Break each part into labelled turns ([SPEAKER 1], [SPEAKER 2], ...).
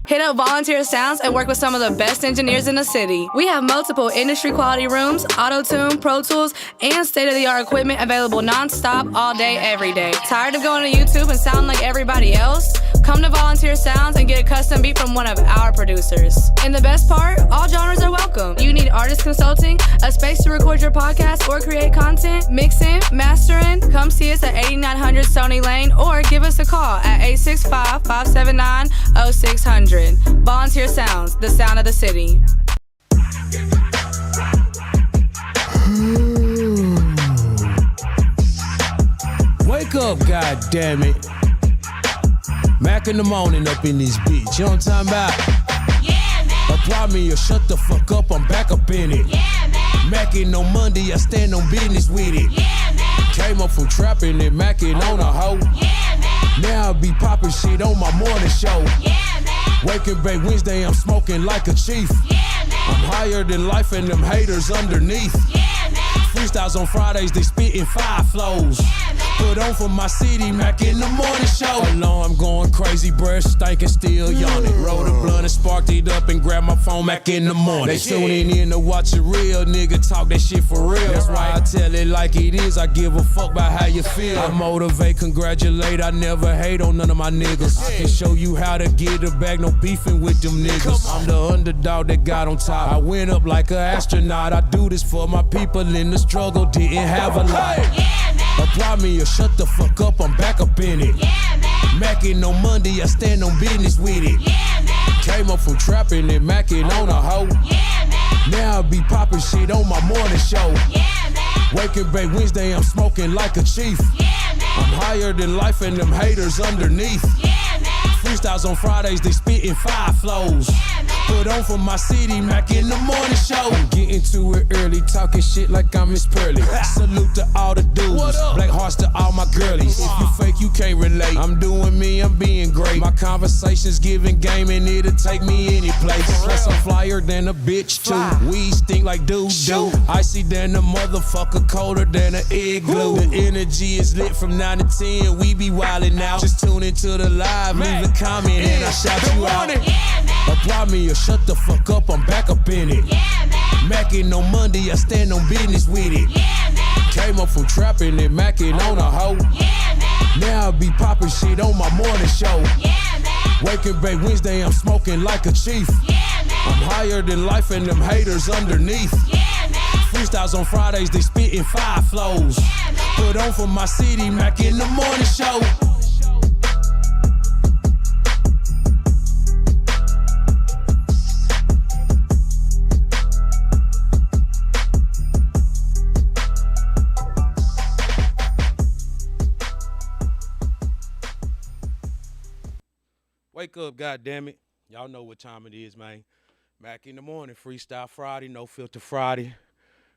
[SPEAKER 1] Hit up Volunteer Sounds and work with some of the best engineers in the city. We have multiple industry quality rooms, auto-tune, Pro Tools, and state-of-the-art equipment available non-stop all day, every day. Tired of going to YouTube and sounding like everybody else? Come to Volunteer Sounds and get a custom beat from one of our producers. And the best part, all genres are welcome. You need artist consulting, a space to record your podcast or create content, mixing, mastering? Come see us at 8900 Stony Lane or give us a call at 865-579-0600. Volunteer Sounds, the sound of the city.
[SPEAKER 2] Wake up, goddammit. Mack in the morning up in this bitch. You know what I'm talking about?
[SPEAKER 3] Yeah, man.
[SPEAKER 2] Apply me or shut the fuck up, I'm back up in it.
[SPEAKER 3] Yeah, man.
[SPEAKER 2] Mackin' on Monday, I stand on business with it.
[SPEAKER 3] Yeah, man.
[SPEAKER 2] Came up from trapping and mackin' on a hoe.
[SPEAKER 3] Yeah, man.
[SPEAKER 2] Now I be poppin' shit on my morning show.
[SPEAKER 3] Yeah, man.
[SPEAKER 2] Waking Bay Wednesday, I'm smoking like a chief.
[SPEAKER 3] Yeah, man.
[SPEAKER 2] I'm higher than life and them haters underneath.
[SPEAKER 3] Yeah, man.
[SPEAKER 2] Freestyles on Fridays, they spittin' 5 flows.
[SPEAKER 3] Yeah, man.
[SPEAKER 2] Put on for my city, Mack in the morning show. Alarm going crazy, breath stinking, still yawning. Roll the blunt and sparked it up and grab my phone, Mack in the morning. They tuning in to watch a real nigga talk that shit for real. That's why I tell it like it is, I give a fuck about how you feel. I motivate, congratulate, I never hate on none of my niggas. I can show you how to get a bag, no beefing with them niggas. I'm the underdog that got on top. I went up like an astronaut. I do this for my people in the struggle, didn't have a lot.
[SPEAKER 3] Yeah, man.
[SPEAKER 2] Apply me or shut the fuck up, I'm back up in it.
[SPEAKER 3] Yeah, man.
[SPEAKER 2] Mackin' on Monday, I stand on business with it.
[SPEAKER 3] Yeah, man.
[SPEAKER 2] Came up from trapping and mackin' on a hoe.
[SPEAKER 3] Yeah, man.
[SPEAKER 2] Now I be poppin' shit on my morning show.
[SPEAKER 3] Yeah, man.
[SPEAKER 2] Waking Bay Wednesday, I'm smoking like a chief.
[SPEAKER 3] Yeah, man.
[SPEAKER 2] I'm higher than life and them haters underneath.
[SPEAKER 3] Yeah, man.
[SPEAKER 2] Freestyles on Fridays, they spittin' 5 flows.
[SPEAKER 3] Yeah, man.
[SPEAKER 2] Put on for my city, Mack in the morning show. I'm getting to it early, talking shit like I'm Miss Pearly. Salute to all the dudes, black hearts to all my girlies. If you fake, you can't relate. I'm doing me, I'm being great. My conversations giving game and it'll take me any place. Plus I'm flyer than a bitch too. We stink like doo. Icy than a motherfucker, colder than an igloo. The energy is lit from 9 to 10, we be wildin' out. Just tune into the live, leave a comment and I shout you out.
[SPEAKER 3] Yeah, man.
[SPEAKER 2] Apply me or shut the fuck up, I'm back up in it.
[SPEAKER 3] Yeah, man.
[SPEAKER 2] Mackin' on Monday, I stand on business with it.
[SPEAKER 3] Yeah, man.
[SPEAKER 2] Came up from trapping and mackin' on a hoe.
[SPEAKER 3] Yeah, man.
[SPEAKER 2] Now I be poppin' shit on my morning show.
[SPEAKER 3] Yeah, man.
[SPEAKER 2] Waking Bay Wednesday, I'm smoking like a chief.
[SPEAKER 3] Yeah, man.
[SPEAKER 2] I'm higher than life and them haters underneath.
[SPEAKER 3] Yeah, man.
[SPEAKER 2] Freestyles on Fridays, they spittin' 5 flows.
[SPEAKER 3] Yeah, man.
[SPEAKER 2] Put on for my city, Mack in the morning show. Wake up, goddammit. Y'all know what time it is, man. Mack in the morning, Freestyle Friday, No Filter Friday.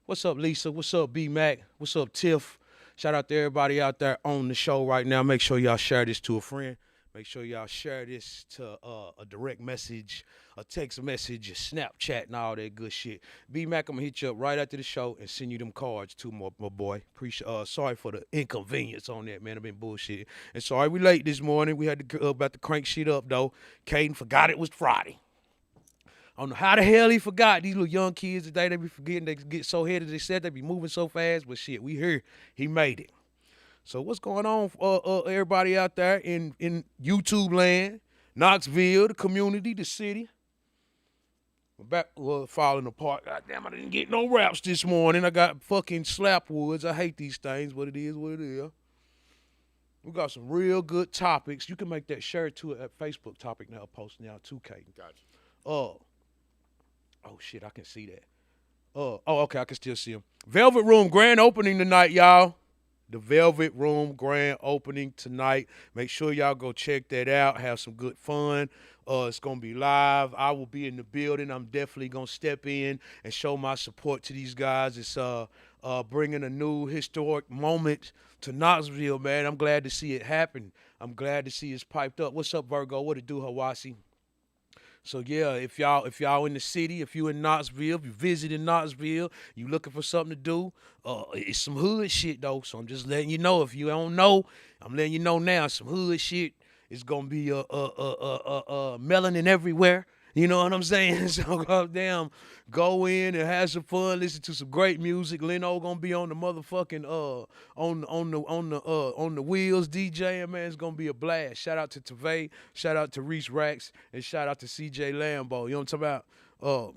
[SPEAKER 2] What's up, Lisa? What's up, B-Mac? What's up, Tiff? Shout out to everybody out there on the show right now. Make sure y'all share this to a friend. Make sure y'all share this to a direct message, a text message, a Snapchat, and all that good shit. B-Mac, I'm going to hit you up right after the show and send you them cards too, my boy. Sorry for the inconvenience on that, man. I've been bullshitting. And sorry we late this morning. We had to about to crank shit up, though. Caden forgot it was Friday. I don't know how the hell he forgot. These little young kids today, they be forgetting. They get so headed. They said they be moving so fast. But shit, we here. He made it. So what's going on, everybody out there in YouTube land, Knoxville, the community, the city? We're back, falling apart. God damn, I didn't get no raps this morning. I got fucking slap woods. I hate these things, but it is what it is. We got some real good topics. You can make that shirt to a Facebook topic now, posting out 2K.
[SPEAKER 4] Gotcha.
[SPEAKER 2] Oh shit, I can see that. Okay, I can still see him. Velvet Room grand opening tonight, y'all. The Velvet Room grand opening tonight. Make sure y'all go check that out. Have some good fun. It's going to be live. I will be in the building. I'm definitely going to step in and show my support to these guys. It's bringing a new historic moment to Knoxville, man. I'm glad to see it happen. I'm glad to see it's piped up. What's up, Virgo? What it do, Hawasi? So yeah, if y'all in the city, if you in Knoxville, if you visiting Knoxville, you looking for something to do, it's some hood shit though. So I'm just letting you know. If you don't know, I'm letting you know now. Some hood shit It's gonna be melanin everywhere. You know what I'm saying? So goddamn, go in and have some fun. Listen to some great music. Leno gonna be on the motherfucking on the wheels DJing, man. It's gonna be a blast. Shout out to Tavay. Shout out to Reese Rax, and shout out to CJ Lambo. You know what I'm talking about?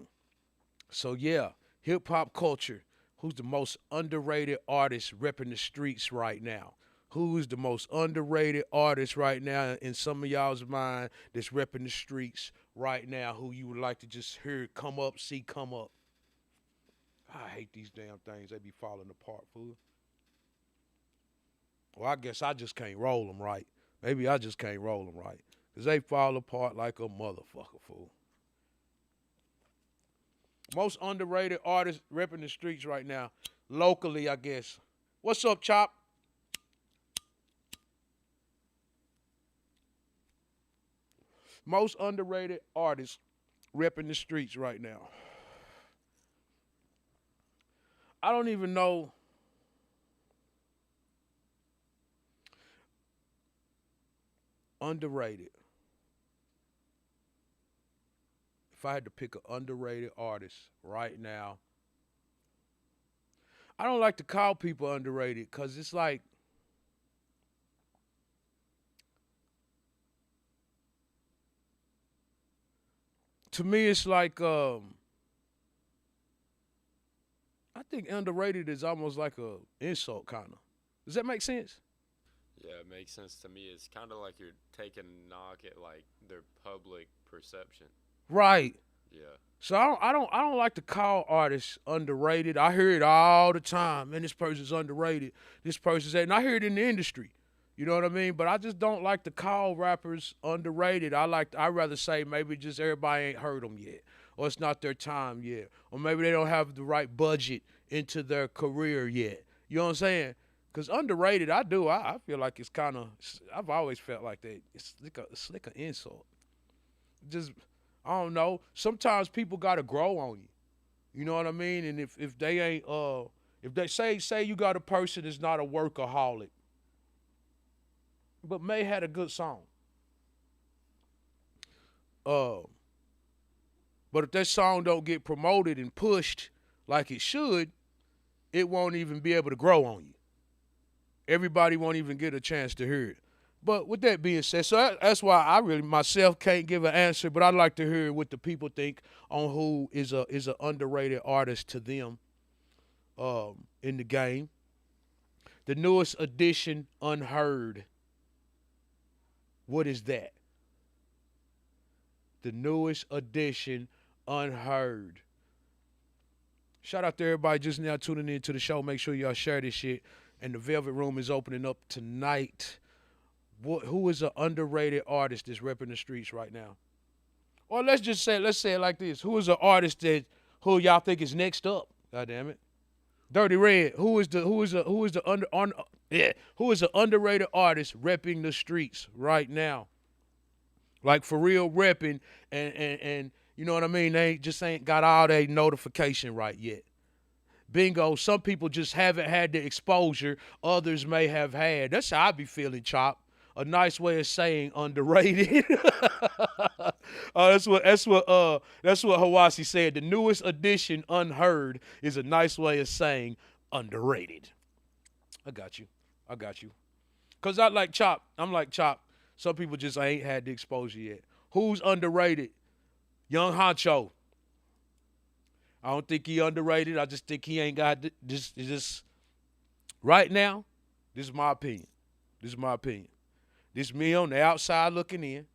[SPEAKER 2] So yeah, hip hop culture. Who's the most underrated artist repping the streets right now? Who's the most underrated artist right now in some of y'all's mind that's repping the streets right now? Who you would like to just hear come up, see come up? I hate these damn things. They be falling apart, fool. Well, I guess I just can't roll them right. Maybe I just can't roll them right. Because they fall apart like a motherfucker, fool. Most underrated artist repping the streets right now. Locally, I guess. What's up, Chop? Most underrated artist repping the streets right now. I don't even know. Underrated. If I had to pick an underrated artist right now, I don't like to call people underrated because it's like, to me, it's like, I think underrated is almost like a insult, kind of. Does that make sense?
[SPEAKER 4] Yeah, it makes sense to me. It's kind of like you're taking a knock at like their public perception.
[SPEAKER 2] Right.
[SPEAKER 4] Yeah.
[SPEAKER 2] So I don't like to call artists underrated. I hear it all the time. Man, this person's underrated. This person's that, and I hear it in the industry. You know what I mean? But I just don't like to call rappers underrated. I'd rather say maybe just everybody ain't heard them yet, or it's not their time yet, or maybe they don't have the right budget into their career yet. You know what I'm saying? Because underrated, I feel like it's kind of. I've always felt like that. It's like an insult. Just. I don't know. Sometimes people gotta grow on you. You know what I mean? And if they ain't if they say you got a person that's not a workaholic, but may had a good song. But if that song don't get promoted and pushed like it should, it won't even be able to grow on you. Everybody won't even get a chance to hear it. But with that being said, so that's why I really myself can't give an answer, but I'd like to hear what the people think on who is an underrated artist to them in the game. The newest edition, Unheard. What is that? The newest edition, Unheard. Shout out to everybody just now tuning in to the show. Make sure y'all share this shit. And the Velvet Room is opening up tonight. Who is an underrated artist that's repping the streets right now? Or let's say it like this. Who is an artist who y'all think is next up? God damn it. Dirty Red. Who is the underrated artist repping the streets right now? Like for real repping and you know what I mean? They ain't got all their notification right yet. Bingo, some people just haven't had the exposure others may have had. That's how I be feeling, Chop. A nice way of saying underrated. That's what Hawasi said. The newest edition, Unheard, is a nice way of saying underrated. I got you. Cause I'm like Chop. Some people just ain't had the exposure yet. Who's underrated? Young Honcho. I don't think he underrated. I just think he ain't got this. Right now, this is my opinion. This is me on the outside looking in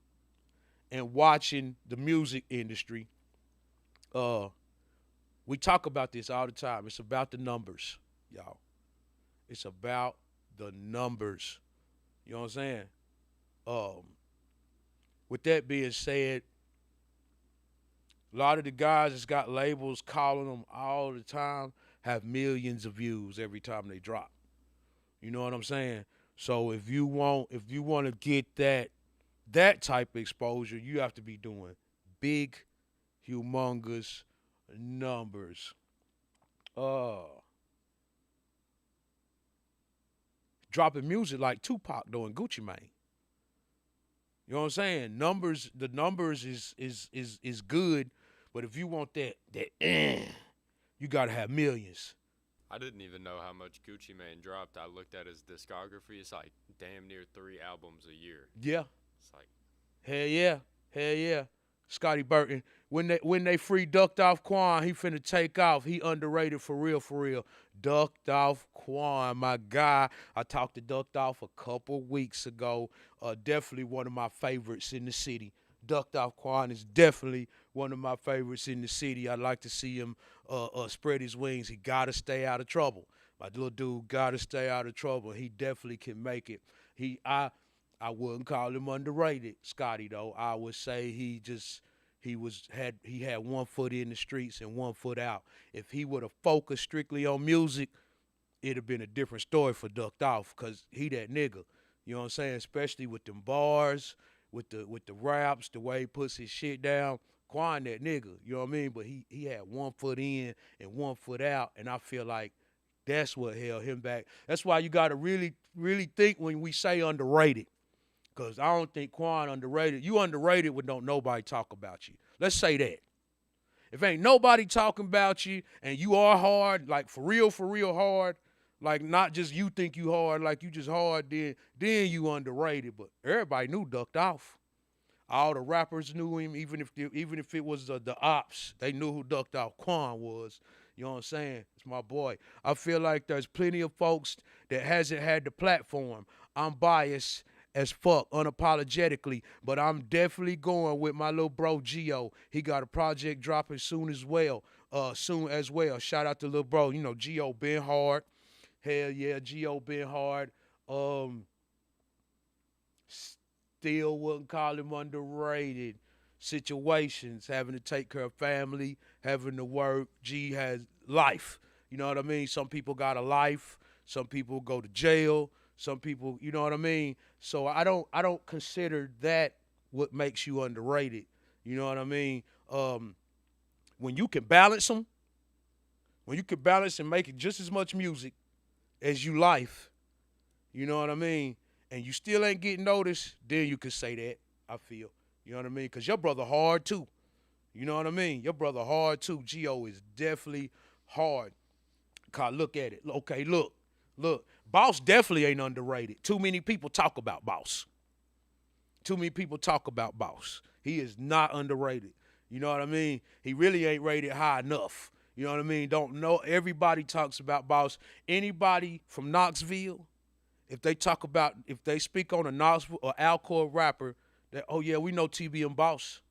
[SPEAKER 2] and watching the music industry. We talk about this all the time. It's about the numbers, y'all. It's about the numbers. You know what I'm saying? With that being said, a lot of the guys that's got labels calling them all the time have millions of views every time they drop. You know what I'm saying? So if you want to get that type of exposure, you have to be doing big, humongous numbers. Dropping music like Tupac doing Gucci Mane. You know what I'm saying? The numbers is good, but if you want you gotta have millions.
[SPEAKER 4] I didn't even know how much Gucci Mane dropped. I looked at his discography. It's like damn near 3 albums a year.
[SPEAKER 2] Yeah.
[SPEAKER 4] It's like,
[SPEAKER 2] Hell yeah. Scotty Burton. When they free Ducked Off Quan, he finna take off. He underrated for real, for real. Ducked Off Quan, my guy. I talked to Ducked Off a couple weeks ago. Definitely one of my favorites in the city. Ducked Off Quan is definitely one of my favorites in the city. I'd like to see him spread his wings. He gotta stay out of trouble. My little dude gotta stay out of trouble. He definitely can make it. I wouldn't call him underrated, Scotty, though. I would say he had 1 foot in the streets and 1 foot out. If he would have focused strictly on music, it'd have been a different story for Ducked Off, because he that nigga. You know what I'm saying? Especially with them bars, with the raps, the way he puts his shit down. Quan that nigga, you know what I mean? But he had 1 foot in and 1 foot out, and I feel like that's what held him back. That's why you got to really, really think when we say underrated. Because I don't think Quan underrated. You underrated when don't nobody talk about you. Let's say that. If ain't nobody talking about you and you are hard, like for real hard, like not just you think you hard, like you just hard, then you underrated. But everybody knew Ducked Off. All the rappers knew him, even if it was the ops, they knew who Ducked Off Quan was. You know what I'm saying? It's my boy. I feel like there's plenty of folks that hasn't had the platform. I'm biased as fuck, unapologetically, but I'm definitely going with my little bro Gio. He got a project dropping soon as well. Shout out to little bro. You know, Gio been hard. Hell yeah, Gio been hard. Still wouldn't call him underrated. Situations, having to take care of family, having to work. G has life. You know what I mean? Some people got a life. Some people go to jail. Some people, you know what I mean? So I don't consider that what makes you underrated. You know what I mean? When you can balance them, when you can balance and make it just as much music as you life, you know what I mean? And you still ain't getting noticed, then you can say that, I feel. You know what I mean? Because your brother hard too. You know what I mean? Your brother hard too. Gio is definitely hard. God, look at it. Okay, look. Boss definitely ain't underrated. Too many people talk about Boss. He is not underrated. You know what I mean? He really ain't rated high enough. You know what I mean? Don't know. Everybody talks about Boss. Anybody from Knoxville, if they speak on a Knoxville or Alcor rapper, that, oh yeah, we know TBM Boss.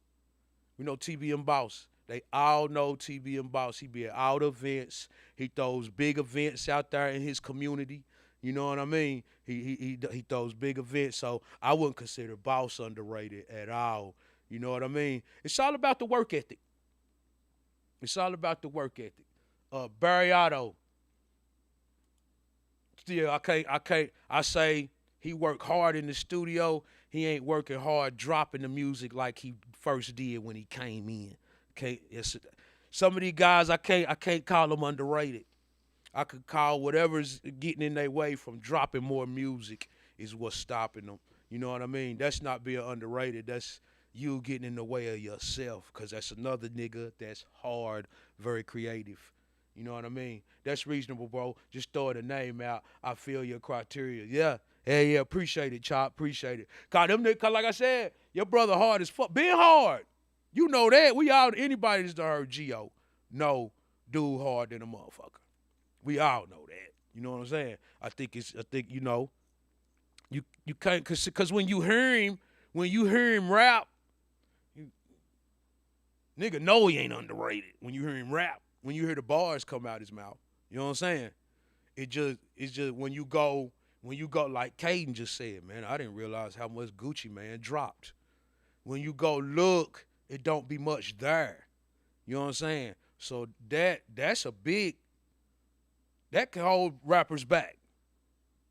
[SPEAKER 2] They all know TBM Boss. He be at all the events. He throws big events out there in his community. You know what I mean? He throws big events. So I wouldn't consider Boss underrated at all. You know what I mean? It's all about the work ethic. Barry Otto. Still, I say he worked hard in the studio. He ain't working hard dropping the music like he first did when he came in. Some of these guys I can't call them underrated. I could call whatever's getting in their way from dropping more music is what's stopping them. You know what I mean? That's not being underrated. That's you getting in the way of yourself, because that's another nigga that's hard, very creative. You know what I mean? That's reasonable, bro. Just throw the name out. I feel your criteria. Yeah. Yeah, appreciate it, Chop. Appreciate it. Cause like I said, your brother hard as fuck. Being hard. You know that. Anybody that's heard Gio know dude hard than a motherfucker. We all know that. You know what I'm saying? I think you know, you can't, cause when you hear him rap, nigga know he ain't underrated. When you hear him rap, when you hear the bars come out his mouth, you know what I'm saying? It's just when you go like Caden just said, man, I didn't realize how much Gucci Mane dropped. When you go look, it don't be much there. You know what I'm saying? So that's a big, that can hold rappers back.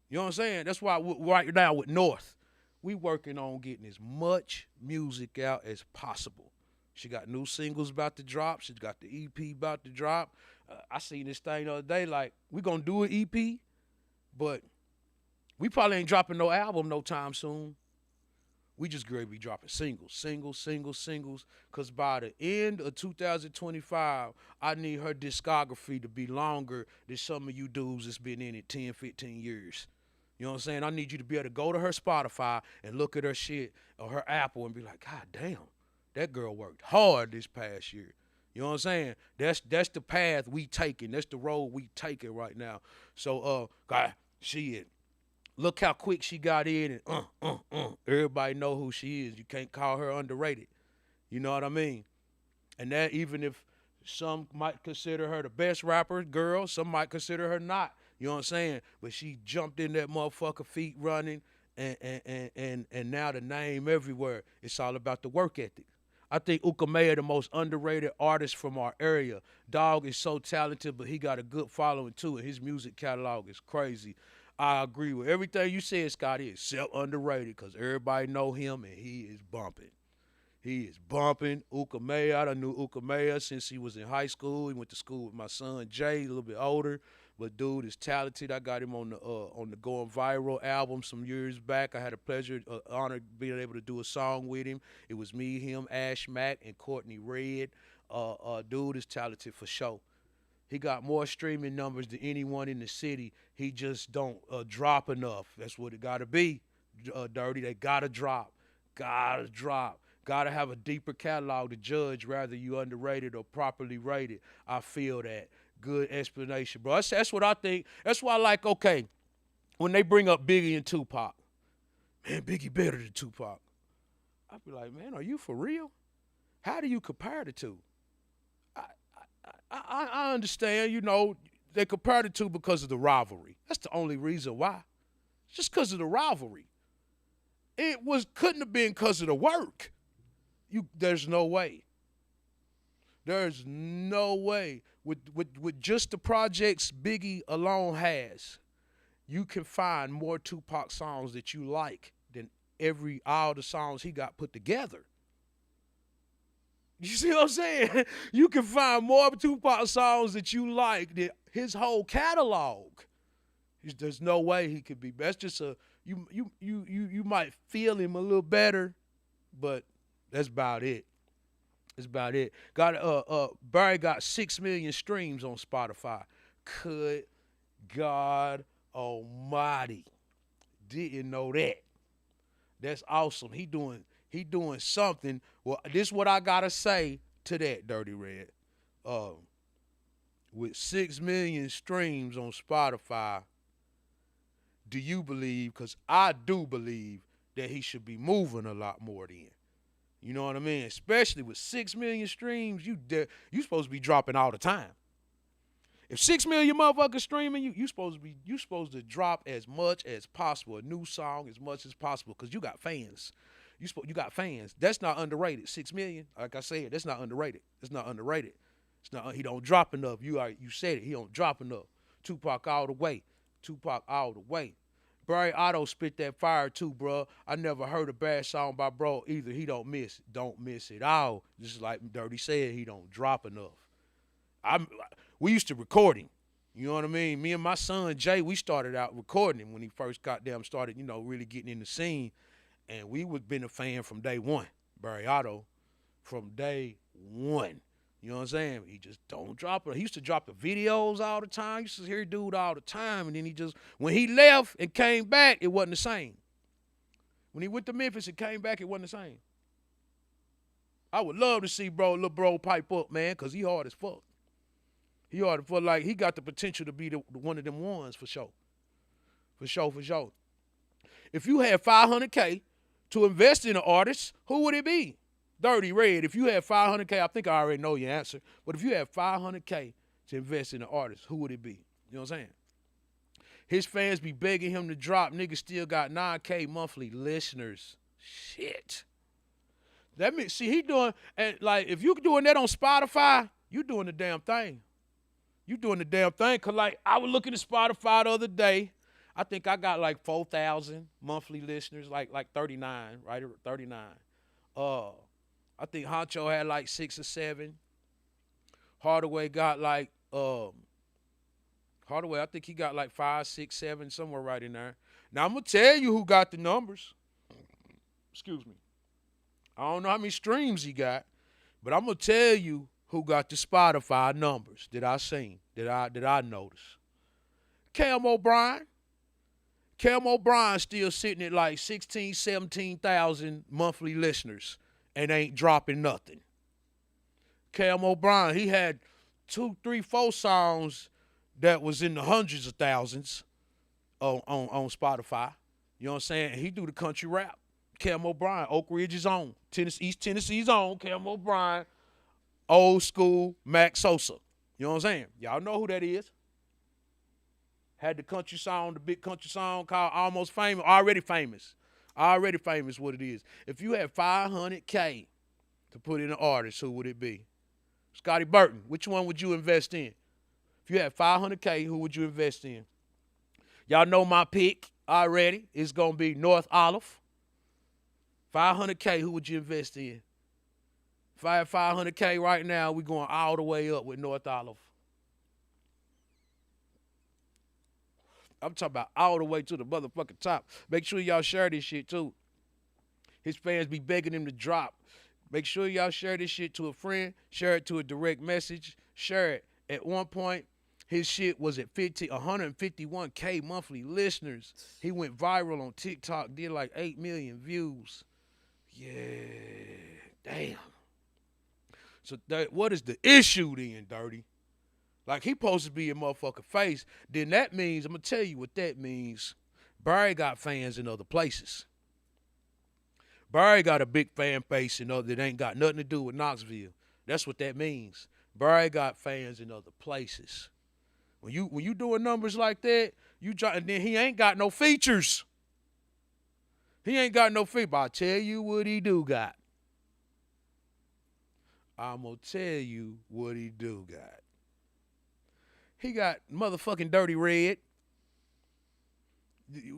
[SPEAKER 2] You know what I'm saying? That's why right now with North, we working on getting as much music out as possible. She got new singles about to drop. She got the EP about to drop. I seen this thing the other day, like, we gonna do an EP, but we probably ain't dropping no album no time soon. We just going to be dropping singles. Because by the end of 2025, I need her discography to be longer than some of you dudes that's been in it 10, 15 years. You know what I'm saying? I need you to be able to go to her Spotify and look at her shit or her Apple and be like, God damn, that girl worked hard this past year. You know what I'm saying? That's the path we taking. That's the road we taking right now. So, God, shit. Look how quick she got in and everybody know who she is. You can't call her underrated. You know what I mean? And that even if some might consider her the best rapper, girl, some might consider her not. You know what I'm saying? But she jumped in that motherfucker, feet running, and now the name everywhere. It's all about the work ethic. I think Ukamea the most underrated artist from our area. Dog is so talented, but he got a good following too, and his music catalog is crazy. I agree with everything you said, Scotty. It's underrated because everybody know him, and he is bumping. He is bumping. Ukamea, I knew Ukamea since he was in high school. He went to school with my son Jay, a little bit older. But dude is talented. I got him on the Going Viral album some years back. I had a pleasure, honor being able to do a song with him. It was me, him, Ash Mack, and Courtney Red. Dude is talented for sure. He got more streaming numbers than anyone in the city. He just don't drop enough. That's what it got to be, Dirty. They got to drop. Got to drop. Got to have a deeper catalog to judge rather you underrated or properly rated. I feel that. Good explanation, bro. That's what I think. That's why I like, okay, when they bring up Biggie and Tupac, man, Biggie better than Tupac. I be like, man, are you for real? How do you compare the two? I understand, you know, they compare the two because of the rivalry. That's the only reason why. It's just because of the rivalry. Couldn't have been because of the work. There's no way. There's no way. With just the projects Biggie alone has, you can find more Tupac songs that you like than all the songs he got put together. You see what I'm saying? You can find more Tupac songs that you like than his whole catalog. There's no way he could be. That's just you might feel him a little better, but that's about it. That's about it. Barry got 6 million streams on Spotify. Good God Almighty. Didn't know that. That's awesome. He doing something. Well, this is what I gotta say to that, Dirty Red. With 6 million streams on Spotify, do you believe, because I do believe, that he should be moving a lot more then? You know what I mean? Especially with 6 million streams, you supposed to be dropping all the time. If 6 million motherfuckers streaming, you supposed to drop as much as possible, a new song as much as possible, because you got fans. You got fans. That's not underrated. 6 million, like I said, that's not underrated. It's not underrated. He don't drop enough. You said it. He don't drop enough. Tupac all the way. Tupac all the way. Barry Otto spit that fire too, bro. I never heard a bad song by bro either. He don't miss it all. Just like Dirty said, he don't drop enough. We used to record him. You know what I mean? Me and my son Jay, we started out recording him when he first started, really getting in the scene. And we would been a fan from day one. Barry Otto, from day one. You know what I'm saying? He just don't drop it. He used to drop the videos all the time. You used to hear dude all the time. And then when he left and came back, it wasn't the same. When he went to Memphis and came back, it wasn't the same. I would love to see little bro pipe up, man, because he hard as fuck. He hard as fuck. Like, he got the potential to be one of them ones for sure. For sure. If you had $500K to invest in an artist, who would it be? Dirty Red, if you had $500K, I think I already know your answer, but if you had $500K to invest in an artist, who would it be? You know what I'm saying? His fans be begging him to drop. Niggas still got 9K monthly listeners. Shit. That means, see, he doing, and like, if you doing that on Spotify, you doing the damn thing. You doing the damn thing, because like, I was looking at Spotify the other day. I think I got like 4,000 monthly listeners, like 39, right? 39. I think Honcho had like 6 or 7. Hardway got like I think he got like 5, 6, 7, somewhere right in there. Now I'm gonna tell you who got the numbers. Excuse me. I don't know how many streams he got, but I'm gonna tell you who got the Spotify numbers that I seen, that I noticed. Cam O'Brien. Cam O'Brien still sitting at like 16, 17,000 monthly listeners and ain't dropping nothing. Cam O'Brien, he had 2, 3, 4 songs that was in the hundreds of thousands on Spotify. You know what I'm saying? He do the country rap. Cam O'Brien, Oak Ridge's own, East Tennessee's own, Cam O'Brien, old school Mack Sosa. You know what I'm saying? Y'all know who that is. Had the country song, the big country song called Almost Famous, Already Famous. Already Famous what it is. If you had $500K to put in an artist, who would it be? Scotty Burton, which one would you invest in? If you had $500K, who would you invest in? Y'all know my pick already. It's going to be North Olive. $500K, who would you invest in? If I had $500K right now, we're going all the way up with North Olive. I'm talking about all the way to the motherfucking top. Make sure y'all share this shit too. His fans be begging him to drop. Make sure y'all share this shit to a friend. Share it to a direct message. Share it. At one point, his shit was at 151K monthly listeners. He went viral on TikTok, did like 8 million views. Yeah, damn. So what is the issue then, Dirty? Like, he supposed to be in motherfucking face. Then that means, I'm going to tell you what that means. Barry got fans in other places. Barry got a big fan base in other that ain't got nothing to do with Knoxville. That's what that means. Barry got fans in other places. When you doing numbers like that, and then he ain't got no features. He ain't got no features. But I'll tell you what he do got. I'm going to tell you what he do got. He got motherfucking Dirty Red,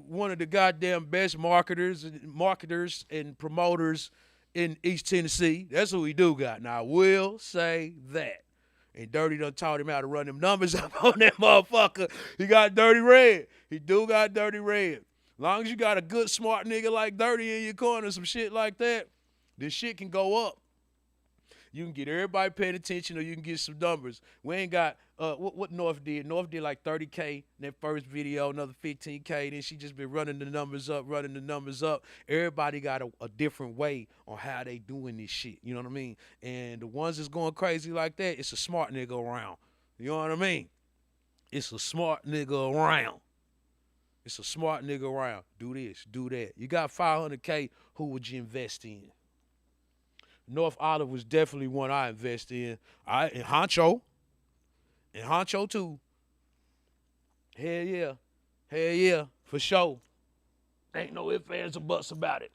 [SPEAKER 2] one of the goddamn best marketers and promoters in East Tennessee. That's who he do got. Now, I will say that. And Dirty done taught him how to run them numbers up on that motherfucker. He got Dirty Red. He do got Dirty Red. As long as you got a good, smart nigga like Dirty in your corner, some shit like that, this shit can go up. You can get everybody paying attention, or you can get some numbers. We ain't got what North did. North did like 30K in that first video, another 15K. Then she just been running the numbers up. Everybody got a different way on how they doing this shit. You know what I mean? And the ones that's going crazy like that, it's a smart nigga around. You know what I mean? It's a smart nigga around. It's a smart nigga around. Do this, do that. You got $500K, who would you invest in? North Olive was definitely one I invest in. And Honcho. And Honcho too. Hell yeah. Hell yeah. For sure. Ain't no ifs, ands, or buts about it.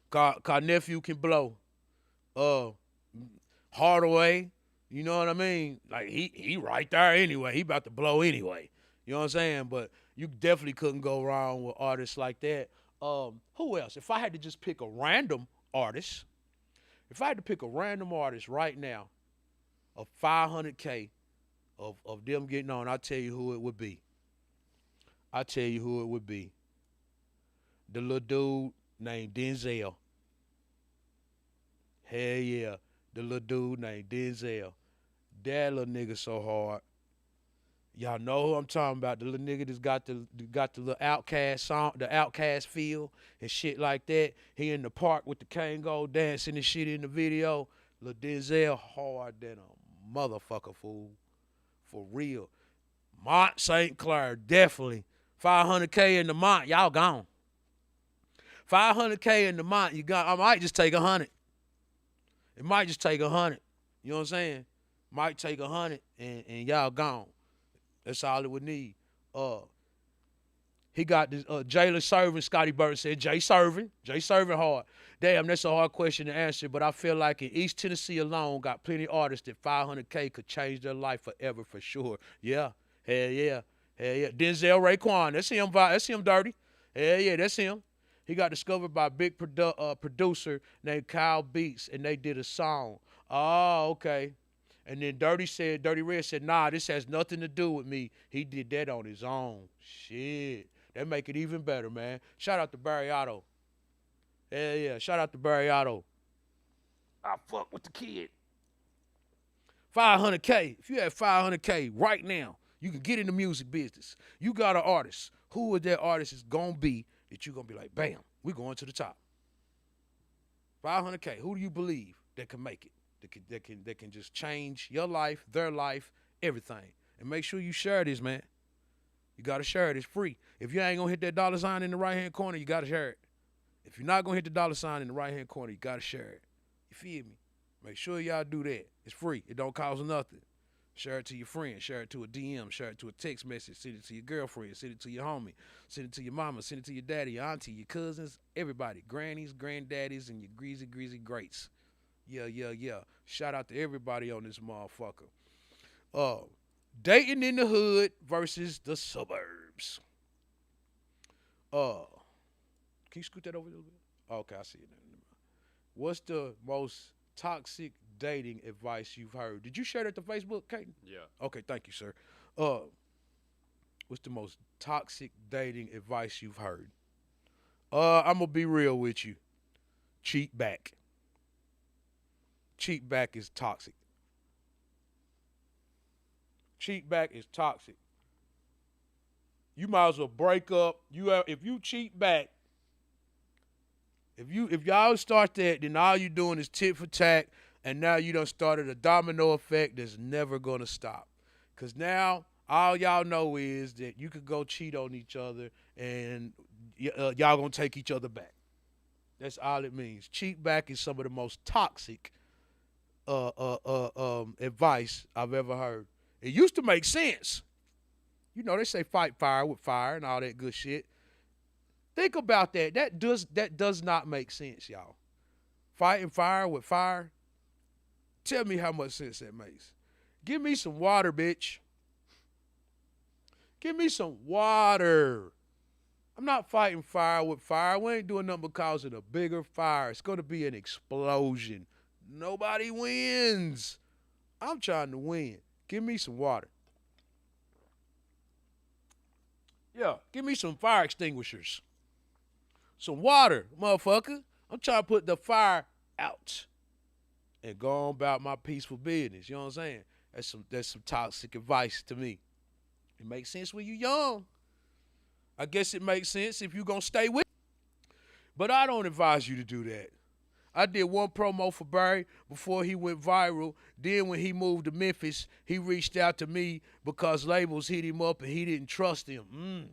[SPEAKER 2] Cause nephew can blow. Hardway, you know what I mean? Like he right there anyway. He about to blow anyway. You know what I'm saying? But you definitely couldn't go wrong with artists like that. Who else? If I had to just pick a random artist, if I had to pick a random artist right now of $500K of them getting on, I'll tell you who it would be. I'll tell you who it would be. The little dude named Denzel. Hell yeah. The little dude named Denzel. That little nigga so hard. Y'all know who I'm talking about. The little nigga that's got the little Outcast song, the Outcast feel and shit like that. He in the park with the Kango dancing and shit in the video. Lil Denzel hard than a motherfucker, fool. For real. Mont St. Clair, definitely. 500K in the Mont, y'all gone. 500K in the Mont, you got. I might just take 100. It might just take 100. You know what I'm saying? Might take 100 and y'all gone. That's all it would need. He got this Jalen Serving. Scotty Burton said Jay Serving hard. Damn, that's a hard question to answer, but I feel like in East Tennessee alone, got plenty of artists that 500K could change their life forever for sure. Yeah, hell yeah, hell yeah. Denzel Raekwon, that's him, Dirty. Hell yeah, that's him. He got discovered by a big producer named Kyle Beats, and they did a song. Oh, okay. And then Dirty Red said, nah, this has nothing to do with me. He did that on his own. Shit. That make it even better, man. Shout out to Barry Otto. Hell yeah. Shout out to Barry Otto. I fuck with the kid. 500K. If you have 500K right now, you can get in the music business. You got an artist. Who is that artist is going to be that you're going to be like, bam, we're going to the top. 500K. Who do you believe that can make it? That can just change your life, their life, everything. And make sure you share this, man. You got to share it. It's free. If you ain't going to hit that dollar sign in the right-hand corner, you got to share it. If you're not going to hit the dollar sign in the right-hand corner, you got to share it. You feel me? Make sure y'all do that. It's free. It don't cost nothing. Share it to your friend. Share it to a DM. Share it to a text message. Send it to your girlfriend. Send it to your homie. Send it to your mama. Send it to your daddy, your auntie, your cousins, everybody. Grannies, granddaddies, and your greasy greats. Yeah. Shout out to everybody on this motherfucker. Dating in the hood versus the suburbs. Can you scoot that over a little bit? Okay, I see it now. What's the most toxic dating advice you've heard? Did you share that to Facebook, Kaden?
[SPEAKER 4] Yeah.
[SPEAKER 2] Okay, thank you, sir. What's the most toxic dating advice you've heard? I'm gonna be real with you. Cheat back. Cheat back is toxic. Cheat back is toxic. You might as well break up. If you cheat back, if y'all start that, then all you doing is tit for tat, and now you done started a domino effect that's never gonna stop. Cause now all y'all know is that you could go cheat on each other, and y'all gonna take each other back. That's all it means. Cheat back is some of the most toxic advice I've ever heard. It used to make sense. You know, they say fight fire with fire and all that good shit. Think about that. That does not make sense, y'all. Fighting fire with fire. Tell me how much sense that makes. Give me some water, bitch. Give me some water. I'm not fighting fire with fire. We ain't doing nothing but causing a bigger fire. It's going to be an explosion. Nobody wins. I'm trying to win. Give me some water. Yeah, give me some fire extinguishers. Some water, motherfucker. I'm trying to put the fire out and go on about my peaceful business. You know what I'm saying? That's some toxic advice to me. It makes sense when you're young. I guess it makes sense if you're going to stay with it. But I don't advise you to do that. I did one promo for Barry before he went viral. Then when he moved to Memphis, he reached out to me because labels hit him up and he didn't trust him.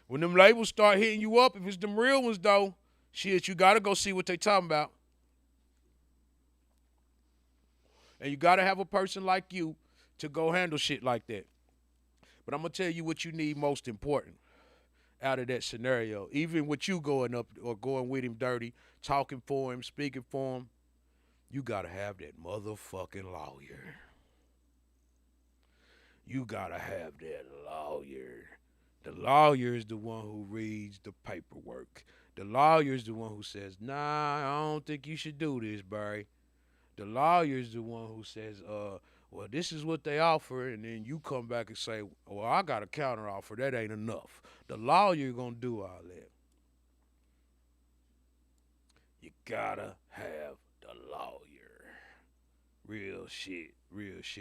[SPEAKER 2] When them labels start hitting you up, if it's them real ones though, shit, you gotta go see what they talking about. And you gotta have a person like you to go handle shit like that. But I'm gonna tell you what you need most important out of that scenario. Even with you going up or going with him dirty, talking for him, speaking for him, you gotta have that motherfucking lawyer. You gotta have that lawyer. The lawyer is the one who reads the paperwork. The lawyer is the one who says, nah, I don't think you should do this, Barry. The lawyer is the one who says, well, this is what they offer, and then you come back and say, well, I got a counter offer. That ain't enough. The lawyer gonna do all that. You gotta have the lawyer. Real shit.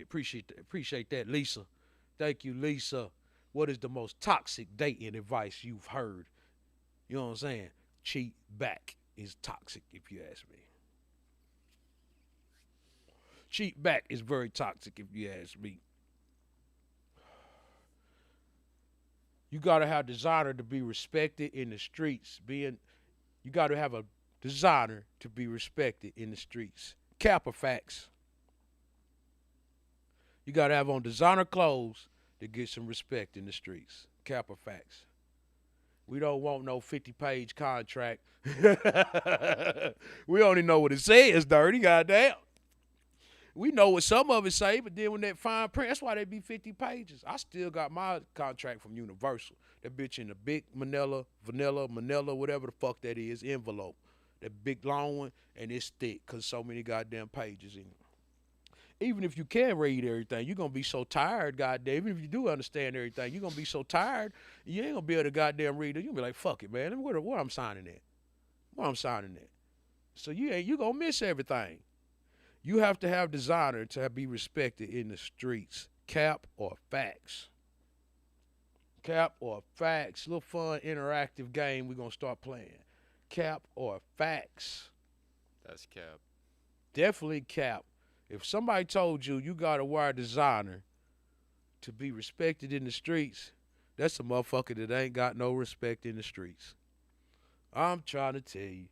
[SPEAKER 2] Appreciate that, Lisa. Thank you, Lisa. What is the most toxic dating advice you've heard? You know what I'm saying? Cheat back is toxic, if you ask me. Cheat back is very toxic, if you ask me. You gotta have designer to be respected in the streets. You gotta have a designer to be respected in the streets. Cap or facts? You gotta have on designer clothes to get some respect in the streets. Cap or facts? We don't want no 50-page contract. We only know what it says, dirty, goddamn. We know what some of it say, but then when that fine print, that's why they be 50 pages. I still got my contract from Universal. That bitch in the big manila, whatever the fuck that is, envelope. That big long one, and it's thick because so many goddamn pages in it. even if you can read everything, you're gonna be so tired, goddamn. Even if you do understand everything, you're gonna be so tired, you ain't gonna be able to goddamn read it. You're gonna be like, fuck it, man. Where I'm signing at? Where I'm signing at? So you gonna miss everything. You have to have designer to be respected in the streets. Cap or facts? Cap or facts? Little fun, interactive game we're gonna start playing. Cap or facts?
[SPEAKER 4] That's cap.
[SPEAKER 2] Definitely cap. If somebody told you you gotta wear a designer to be respected in the streets, that's a motherfucker that ain't got no respect in the streets. I'm trying to tell you.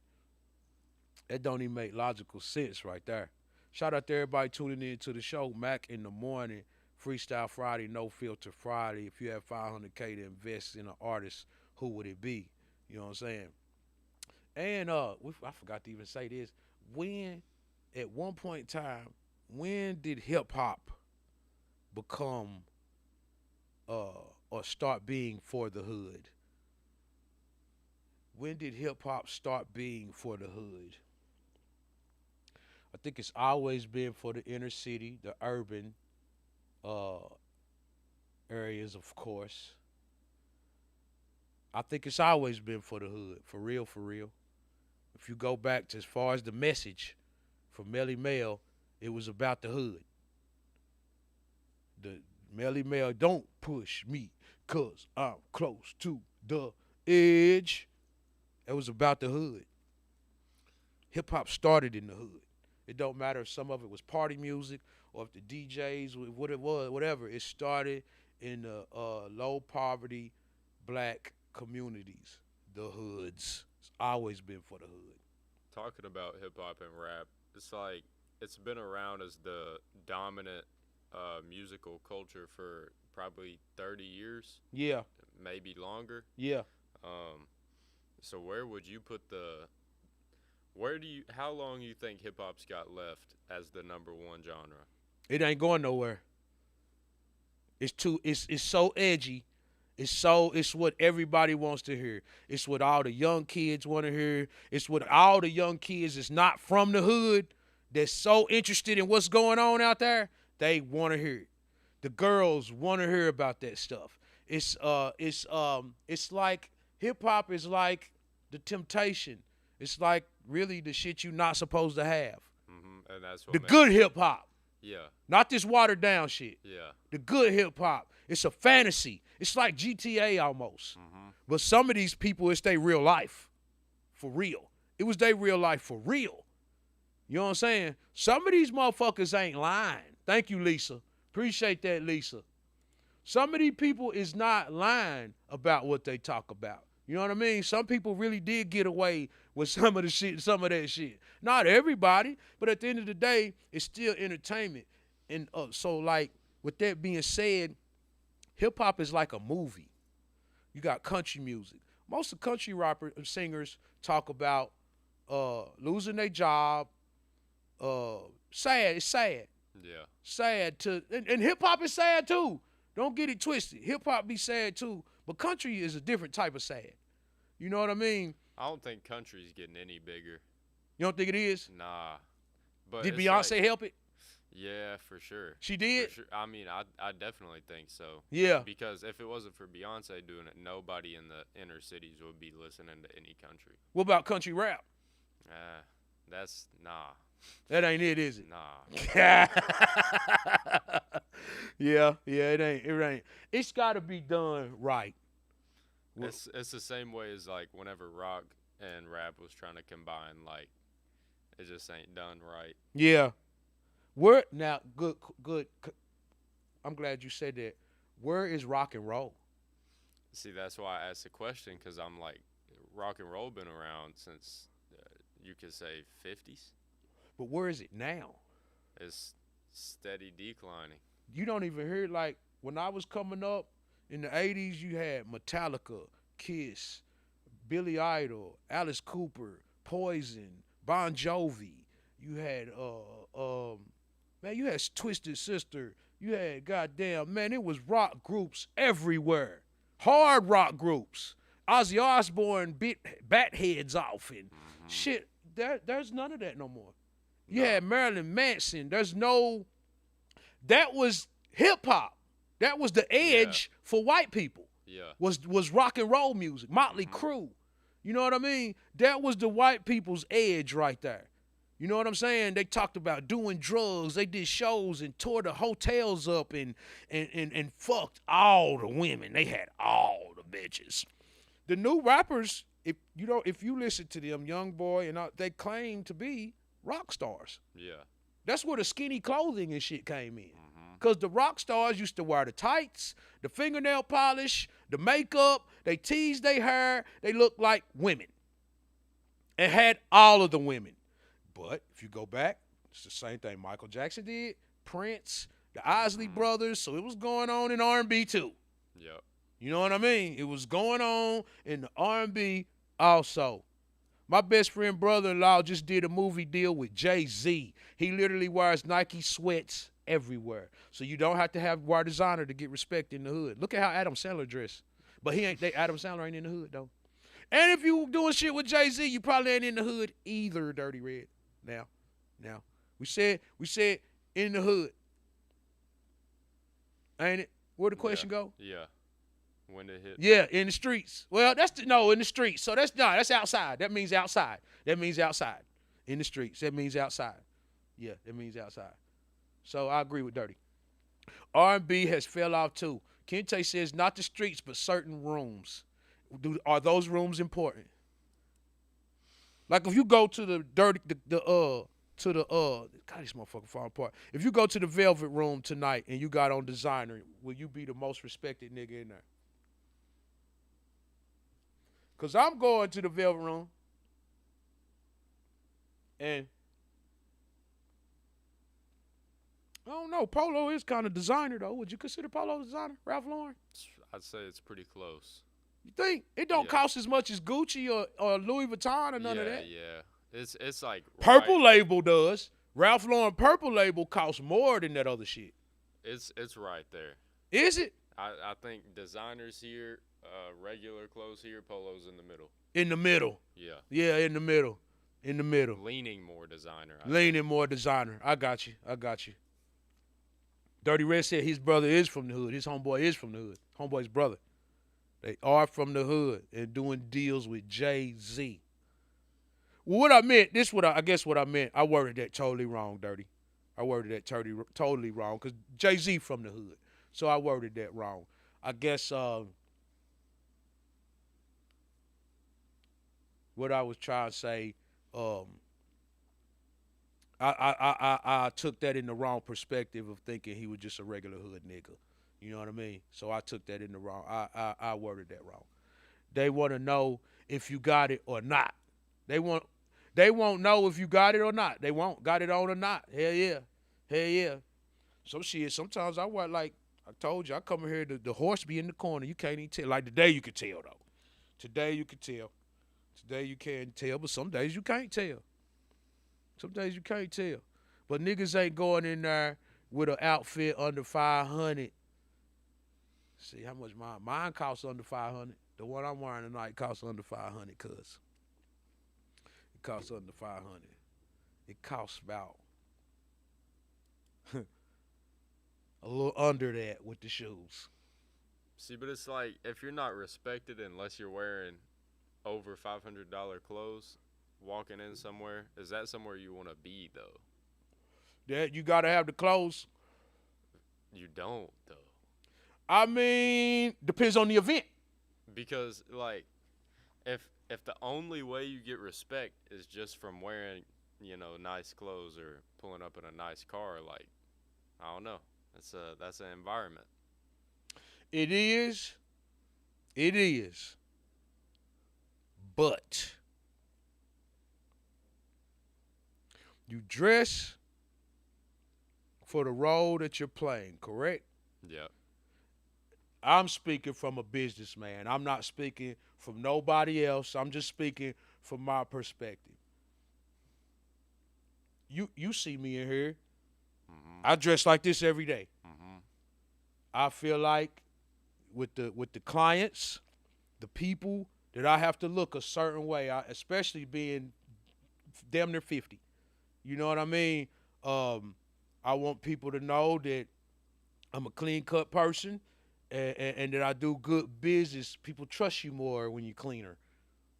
[SPEAKER 2] That don't even make logical sense right there. Shout out to everybody tuning in to the show. Mack in the morning, Freestyle Friday, No Filter Friday. If you have $500K to invest in an artist, who would it be? You know what I'm saying? And I forgot to even say this. At one point in time, when did hip hop become or start being for the hood? When did hip hop start being for the hood? I think it's always been for the inner city, the urban areas, of course. I think it's always been for the hood, for real, for real. If you go back to as far as the message from Melly Mel, it was about the hood. The Melly Mel, don't push me, cause I'm close to the edge. It was about the hood. Hip hop started in the hood. It don't matter if some of it was party music or if the DJs, what it was, whatever. It started in the low poverty black communities, the hoods. It's always been for the hood.
[SPEAKER 4] Talking about hip hop and rap, it's like it's been around as the dominant musical culture for probably 30 years.
[SPEAKER 2] Yeah.
[SPEAKER 4] Maybe longer.
[SPEAKER 2] Yeah.
[SPEAKER 4] So where would you put how long you think hip hop's got left as the number one genre?
[SPEAKER 2] It ain't going nowhere. It's so edgy. It's what everybody wants to hear. It's what all the young kids want to hear. It's what all the young kids that's not from the hood that's so interested in what's going on out there, they want to hear it. The girls want to hear about that stuff. It's like hip hop is like the temptation. It's like really the shit you're not supposed to have.
[SPEAKER 4] Mm-hmm. And that's what
[SPEAKER 2] the good hip hop.
[SPEAKER 4] Yeah.
[SPEAKER 2] Not this watered down shit.
[SPEAKER 4] Yeah.
[SPEAKER 2] The good hip hop. It's a fantasy. It's like GTA almost.
[SPEAKER 4] Mm-hmm.
[SPEAKER 2] But some of these people, it's their real life. For real. It was their real life for real. You know what I'm saying? Some of these motherfuckers ain't lying. Thank you, Lisa. Appreciate that, Lisa. Some of these people is not lying about what they talk about. You know what I mean? Some people really did get away with some of the shit, some of that shit. Not everybody, but at the end of the day, it's still entertainment. And so, like, with that being said, hip-hop is like a movie. You got country music. Most of country singers talk about losing their job. Sad. It's sad.
[SPEAKER 4] Yeah.
[SPEAKER 2] Sad and hip-hop is sad, too. Don't get it twisted. Hip-hop be sad, too. But country is a different type of sad. You know what I mean?
[SPEAKER 4] I don't think country's getting any bigger.
[SPEAKER 2] You don't think it is?
[SPEAKER 4] Nah. But
[SPEAKER 2] Did
[SPEAKER 4] it's
[SPEAKER 2] Beyonce
[SPEAKER 4] like,
[SPEAKER 2] help it?
[SPEAKER 4] Yeah, for sure.
[SPEAKER 2] She did?
[SPEAKER 4] For sure. I mean, I definitely think so.
[SPEAKER 2] Yeah.
[SPEAKER 4] Because if it wasn't for Beyonce doing it, nobody in the inner cities would be listening to any country.
[SPEAKER 2] What about country rap?
[SPEAKER 4] That's nah.
[SPEAKER 2] That ain't it, is it?
[SPEAKER 4] Nah.
[SPEAKER 2] Yeah, it ain't. It's got to be done right.
[SPEAKER 4] It's the same way as like whenever rock and rap was trying to combine, like it just ain't done right.
[SPEAKER 2] Yeah. Where now? Good. I'm glad you said that. Where is rock and roll?
[SPEAKER 4] See, that's why I asked the question, because I'm like, rock and roll been around since you could say 50s.
[SPEAKER 2] But where is it now?
[SPEAKER 4] It's steady declining.
[SPEAKER 2] You don't even hear, like, when I was coming up in the 80s, you had Metallica, Kiss, Billy Idol, Alice Cooper, Poison, Bon Jovi. You had you had Twisted Sister. You had man, it was rock groups everywhere. Hard rock groups. Ozzy Osbourne bit bat heads off and shit. There's none of that no more. You had Marilyn Manson. There's no That was hip hop. That was the edge for white people.
[SPEAKER 4] Yeah.
[SPEAKER 2] Was rock and roll music, Motley Crue. You know what I mean? That was the white people's edge right there. You know what I'm saying? They talked about doing drugs. They did shows and tore the hotels up and fucked all the women. They had all the bitches. The new rappers, if you listen to them, Young Boy and all, they claim to be rock stars.
[SPEAKER 4] Yeah.
[SPEAKER 2] That's where the skinny clothing and shit came in. Because the rock stars used to wear the tights, the fingernail polish, the makeup. They teased their hair. They looked like women. And had all of the women. But if you go back, it's the same thing Michael Jackson did, Prince, the Isley Brothers. So it was going on in R&B too.
[SPEAKER 4] Yep.
[SPEAKER 2] You know what I mean? It was going on in the R&B also. My best friend brother-in-law just did a movie deal with Jay-Z. He literally wears Nike sweats everywhere. So you don't have to wear designer to get respect in the hood. Look at how Adam Sandler dressed. But Adam Sandler ain't in the hood, though. And if you doing shit with Jay-Z, you probably ain't in the hood either, Dirty Red. Now. We said in the hood. Ain't it? Where'd the question go?
[SPEAKER 4] Yeah. When it hit.
[SPEAKER 2] Yeah, in the streets. Well, in the streets. So that's outside. That means outside. In the streets. That means outside. Yeah, that means outside. So I agree with Dirty. R&B has fell off too. Kente says not the streets, but certain rooms. Are those rooms important? Like if you go to the God, this motherfucker falling apart. If you go to the Velvet Room tonight and you got on designer, will you be the most respected nigga in there? Because I'm going to the Velvet Room and I don't know. Polo is kind of designer, though. Would you consider Polo designer, Ralph Lauren?
[SPEAKER 4] I'd say it's pretty close.
[SPEAKER 2] You think? It don't cost as much as Gucci or Louis Vuitton or none of that?
[SPEAKER 4] Yeah. It's like
[SPEAKER 2] Purple Label does. Ralph Lauren Purple Label costs more than that other shit.
[SPEAKER 4] It's right there.
[SPEAKER 2] Is it?
[SPEAKER 4] I think designers here, regular clothes here, Polo's in the middle.
[SPEAKER 2] In the middle.
[SPEAKER 4] Yeah.
[SPEAKER 2] Yeah, in the middle.
[SPEAKER 4] Leaning more designer.
[SPEAKER 2] More designer. I got you. Dirty Red said his brother is from the hood. His homeboy is from the hood. Homeboy's brother. They are from the hood and doing deals with Jay-Z. Well, what I meant, I guess what I meant. I worded that totally wrong, Dirty. I worded that totally wrong because Jay-Z from the hood. So I worded that wrong. I guess what I was trying to say, I took that in the wrong perspective of thinking he was just a regular hood nigga. You know what I mean? So I took that in the wrong. I worded that wrong. They want to know if you got it or not. They won't know if you got it or not. They won't got it on or not. Hell yeah. Some shit. Sometimes I wear like I told you. I come in here. The horse be in the corner. You can't even tell. Like today you could tell though. Today you could tell. Today you can't tell, but some days you can't tell. Some days you can't tell. But niggas ain't going in there with an outfit under 500. See how much mine costs under 500. The one I'm wearing tonight costs under 500, cuz. It costs under 500. It costs about a little under that with the shoes.
[SPEAKER 4] See, but it's like if you're not respected unless you're wearing over $500 clothes, walking in somewhere, is that somewhere you want to be though?
[SPEAKER 2] Yeah, you gotta have the clothes.
[SPEAKER 4] You don't though.
[SPEAKER 2] I mean, depends on the event.
[SPEAKER 4] Because like, if the only way you get respect is just from wearing, nice clothes or pulling up in a nice car, like, I don't know. That's an environment.
[SPEAKER 2] It is. But you dress for the role that you're playing, correct?
[SPEAKER 4] Yeah.
[SPEAKER 2] I'm speaking from a businessman. I'm not speaking from nobody else. I'm just speaking from my perspective. You see me in here. Mm-hmm. I dress like this every day. Mm-hmm. I feel like with the clients, the people, that I have to look a certain way, especially being damn near 50. You know what I mean? I want people to know that I'm a clean-cut person and that I do good business. People trust you more when you're cleaner.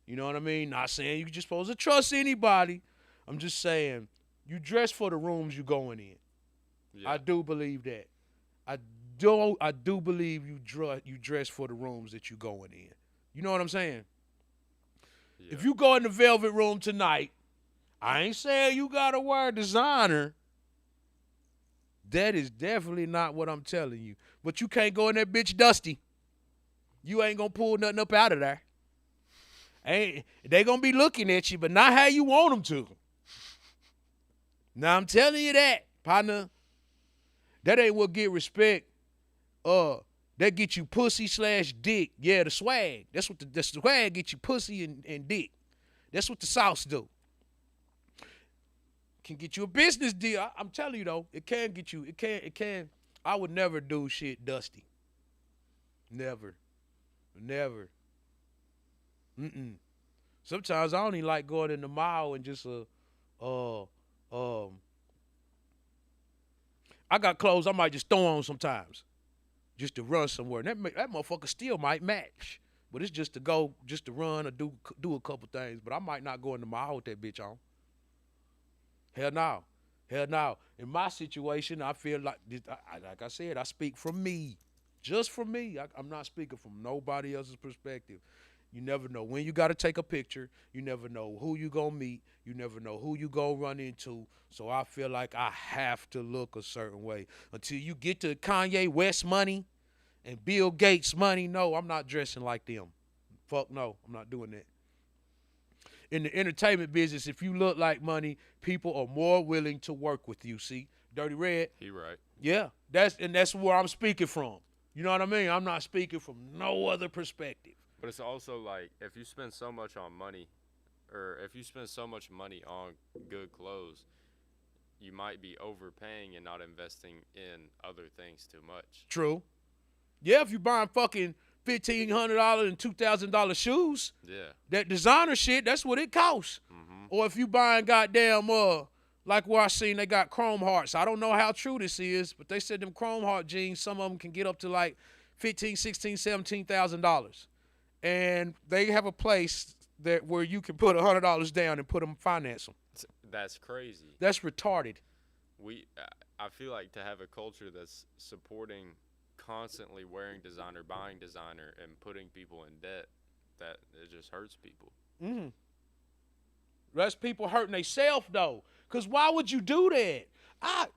[SPEAKER 2] You know what I mean? Not saying you're just supposed to trust anybody. I'm just saying you dress for the rooms you going in.
[SPEAKER 4] Yeah.
[SPEAKER 2] I do believe that. I do believe you dress for the rooms that you going in. You know what I'm saying?
[SPEAKER 4] Yeah.
[SPEAKER 2] If you go in the Velvet Room tonight, I ain't saying you gotta wear designer. That is definitely not what I'm telling you. But you can't go in that bitch dusty. You ain't gonna pull nothing up out of there. They gonna be looking at you, but not how you want them to. Now I'm telling you that, partner. That ain't what get respect. That get you pussy / dick. Yeah, the swag. That's what the swag get you pussy and dick. That's what the sauce do. Can get you a business deal. I'm telling you though, it can get you. It can. I would never do shit dusty. Never. Sometimes I don't even like going in the mall and just I got clothes I might just throw on sometimes, just to run somewhere. And that motherfucker still might match, but it's just to go, just to run or do a couple things. But I might not go in the mall with that bitch on. Hell no. In my situation, I feel like like I said, I speak from me, just from me. I'm not speaking from nobody else's perspective. You never know when you got to take a picture. You never know who you gonna meet. You never know who you gonna run into. So I feel like I have to look a certain way until you get to Kanye West money and Bill Gates money. No, I'm not dressing like them. Fuck no, I'm not doing that. In the entertainment business, if you look like money, people are more willing to work with you. See, Dirty Red.
[SPEAKER 4] He right.
[SPEAKER 2] Yeah, that's where I'm speaking from. You know what I mean? I'm not speaking from no other perspective.
[SPEAKER 4] But it's also like if you spend so much on money, or if you spend so much money on good clothes, you might be overpaying and not investing in other things too much.
[SPEAKER 2] True. Yeah, if you buying fucking $1,500 and $2,000 shoes,
[SPEAKER 4] Yeah.
[SPEAKER 2] that designer shit, that's what it costs.
[SPEAKER 4] Mm-hmm.
[SPEAKER 2] Or if you buying goddamn like where I seen they got chrome hearts. I don't know how true this is, but they said them chrome heart jeans, some of them can get up to like $15,000, $16,000, $17,000. And they have a place that where you can put $100 down and put them finance them.
[SPEAKER 4] That's crazy.
[SPEAKER 2] That's retarded.
[SPEAKER 4] I feel like to have a culture that's supporting constantly wearing designer, buying designer, and putting people in debt, that it just hurts people.
[SPEAKER 2] Mm-hmm. That's people hurting themselves though. Cause why would you do that?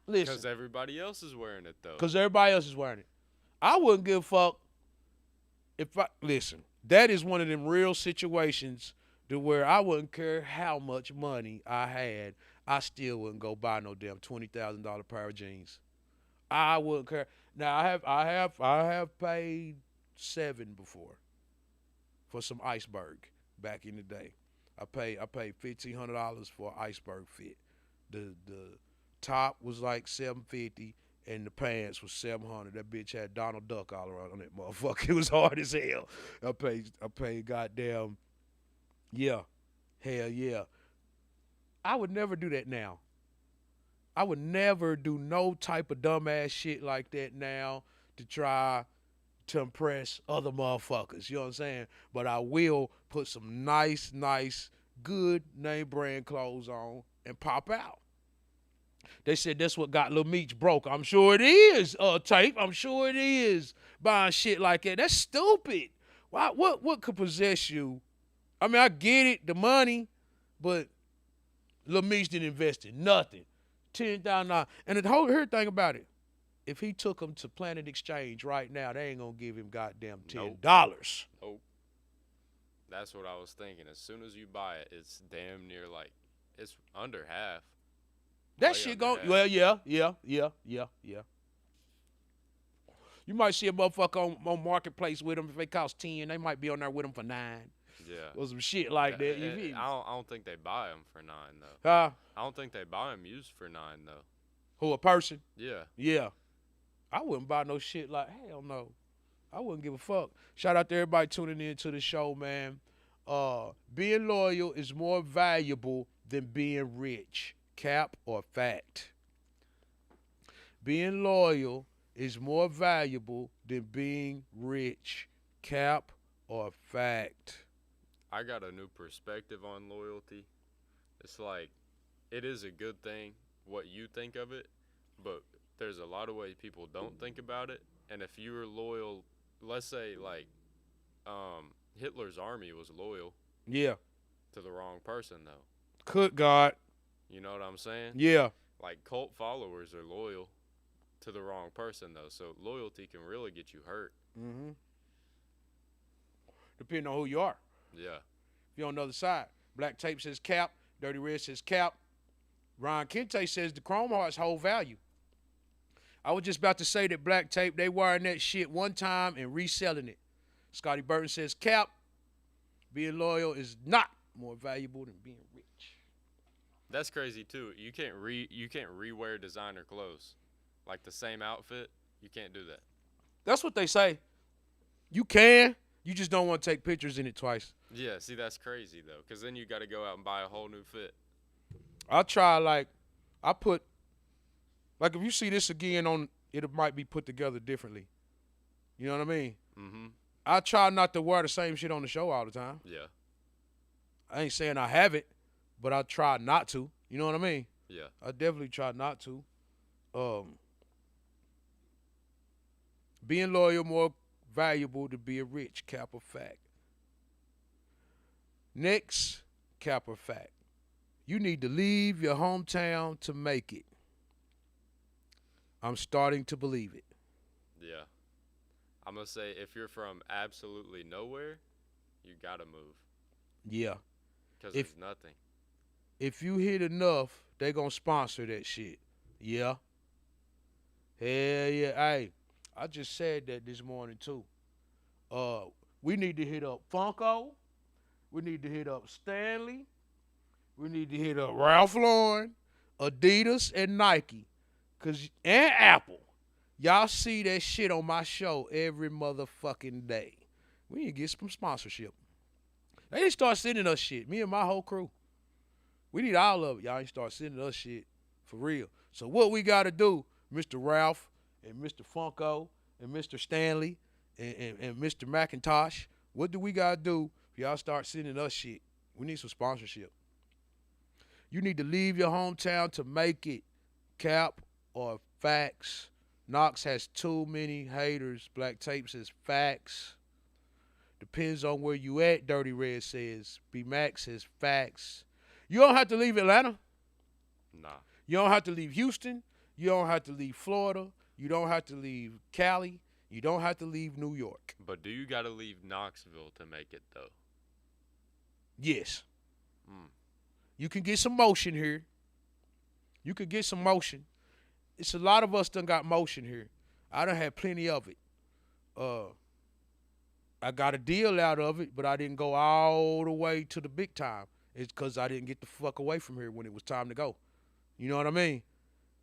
[SPEAKER 2] Listen.
[SPEAKER 4] Because everybody else is wearing it though.
[SPEAKER 2] Cause everybody else is wearing it. I wouldn't give a fuck if listen. That is one of them real situations to where I wouldn't care how much money I had. I still wouldn't go buy no damn $20,000 pair of jeans. I wouldn't care. Now I have paid $7 before for some iceberg back in the day. I paid $1,500 for an iceberg fit. The top was like $750 and the pants was $700. That bitch had Donald Duck all around on that motherfucker. It was hard as hell. I paid goddamn, yeah, hell yeah. I would never do that now. I would never do no type of dumbass shit like that now to try to impress other motherfuckers. You know what I'm saying? But I will put some nice, good name brand clothes on and pop out. They said that's what got Lil Meech broke. I'm sure it is, Tape. I'm sure it is buying shit like that. That's stupid. Why? What could possess you? I mean, I get it, the money, but Lil Meech didn't invest in nothing. $10,000. And the whole thing about it, if he took them to Planet Exchange right now, they ain't gonna give him goddamn $10.
[SPEAKER 4] Nope. That's what I was thinking. As soon as you buy it, it's damn near like it's under half.
[SPEAKER 2] That
[SPEAKER 4] Way
[SPEAKER 2] shit
[SPEAKER 4] under
[SPEAKER 2] go
[SPEAKER 4] half.
[SPEAKER 2] well, yeah. You might see a motherfucker on Marketplace with them. If they cost 10, they might be on there with them for 9.
[SPEAKER 4] Yeah.
[SPEAKER 2] Or some shit like that. You feel me?
[SPEAKER 4] I don't think they buy them for 9 though.
[SPEAKER 2] Huh?
[SPEAKER 4] I don't think they buy them used for 9 though.
[SPEAKER 2] Who, a person?
[SPEAKER 4] Yeah.
[SPEAKER 2] Yeah. I wouldn't buy no shit like, hell no. I wouldn't give a fuck. Shout out to everybody tuning in to the show, man. Being loyal is more valuable than being rich. Cap or fact? Being loyal is more valuable than being rich. Cap or fact?
[SPEAKER 4] I got a new perspective on loyalty. It's like it is a good thing what you think of it, but there's a lot of ways people don't think about it. And if you're loyal, let's say like Hitler's army was loyal
[SPEAKER 2] Yeah.
[SPEAKER 4] to the wrong person though.
[SPEAKER 2] Good God.
[SPEAKER 4] You know what I'm saying?
[SPEAKER 2] Yeah.
[SPEAKER 4] Like cult followers are loyal to the wrong person though. So loyalty can really get you hurt.
[SPEAKER 2] Mm-hmm. Depending on who you are.
[SPEAKER 4] Yeah.
[SPEAKER 2] If you're on the other side. Black Tape says cap. Dirty Red says cap. Ron Kente says the Chrome Hearts hold value. I was just about to say that Black Tape, they wiring that shit one time and reselling it. Scotty Burton says cap. Being loyal is not more valuable than being rich.
[SPEAKER 4] That's crazy too. You can't rewear designer clothes. Like the same outfit, you can't do that.
[SPEAKER 2] That's what they say. You can. You just don't want to take pictures in it twice.
[SPEAKER 4] Yeah, see that's crazy though, cuz then you got to go out and buy a whole new fit.
[SPEAKER 2] I try like if you see this again on it might be put together differently. You know what I mean?
[SPEAKER 4] Mhm.
[SPEAKER 2] I try not to wear the same shit on the show all the time.
[SPEAKER 4] Yeah.
[SPEAKER 2] I ain't saying I have it, but I try not to. You know what I mean?
[SPEAKER 4] Yeah.
[SPEAKER 2] I definitely try not to. Being loyal more valuable to being rich, cap or fact. Next, cap or fact. You need to leave your hometown to make it. I'm starting to believe it.
[SPEAKER 4] Yeah. I'm going to say if you're from absolutely nowhere, you got to move
[SPEAKER 2] Yeah.
[SPEAKER 4] cuz
[SPEAKER 2] If-
[SPEAKER 4] there's nothing.
[SPEAKER 2] If you hit enough, they gonna sponsor that shit. Yeah. Hell yeah. Hey, I just said that this morning too. We need to hit up Funko. We need to hit up Stanley. We need to hit up Ralph Lauren, Adidas, and Nike. And Apple. Y'all see that shit on my show every motherfucking day. We need to get some sponsorship. They need to start sending us shit. Me and my whole crew. We need all of it. Y'all ain't start sending us shit for real. So what we got to do, Mr. Ralph and Mr. Funko and Mr. Stanley and Mr. McIntosh, what do we got to do if y'all start sending us shit? We need some sponsorship. You need to leave your hometown to make it. Cap or facts. Knox has too many haters. Black Tape says facts. Depends on where you at, Dirty Red says. B-Max says facts. You don't have to leave Atlanta.
[SPEAKER 4] Nah.
[SPEAKER 2] You don't have to leave Houston. You don't have to leave Florida. You don't have to leave Cali. You don't have to leave New York.
[SPEAKER 4] But do you got to leave Knoxville to make it though?
[SPEAKER 2] Yes.
[SPEAKER 4] Mm.
[SPEAKER 2] You can get some motion here. You can get some motion. It's a lot of us done got motion here. I done had plenty of it. I got a deal out of it, but I didn't go all the way to the big time. It's because I didn't get the fuck away from here when it was time to go. You know what I mean?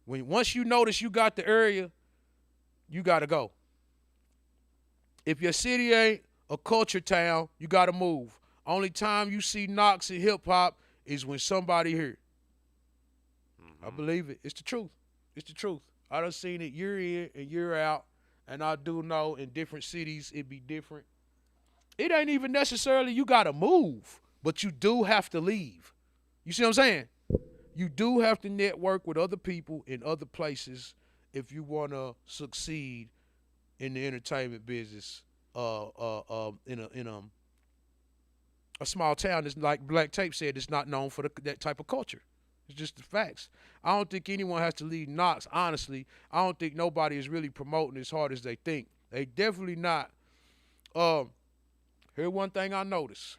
[SPEAKER 2] Once you notice you got the area, you got to go. If your city ain't a culture town, you got to move. Only time you see Knox and hip-hop is when somebody here.
[SPEAKER 4] Mm-hmm.
[SPEAKER 2] I believe it. It's the truth. It's the truth. I done seen it year in and year out, and I do know in different cities it be different. It ain't even necessarily you got to move, but you do have to leave. You see what I'm saying? You do have to network with other people in other places if you want to succeed in the entertainment business in a small town that's like Black Tape said, it's not known for that type of culture. It's just the facts. I don't think anyone has to leave Knox, honestly. I don't think nobody is really promoting as hard as they think. They definitely not. Here's one thing I noticed.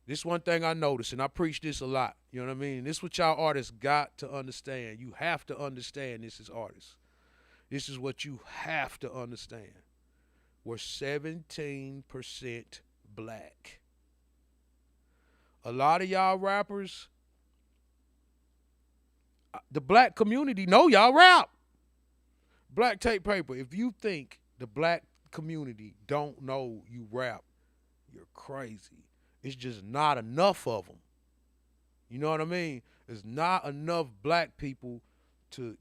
[SPEAKER 2] This one thing I noticed, and I preach this a lot. You know what I mean? This is what y'all artists got to understand. You have to understand this as artists. This is what you have to understand. We're 17% black. A lot of y'all rappers, the black community know y'all rap. Black Tape Paper, if you think the black community don't know you rap, you're crazy. It's just not enough of them. You know what I mean? There's not enough black people to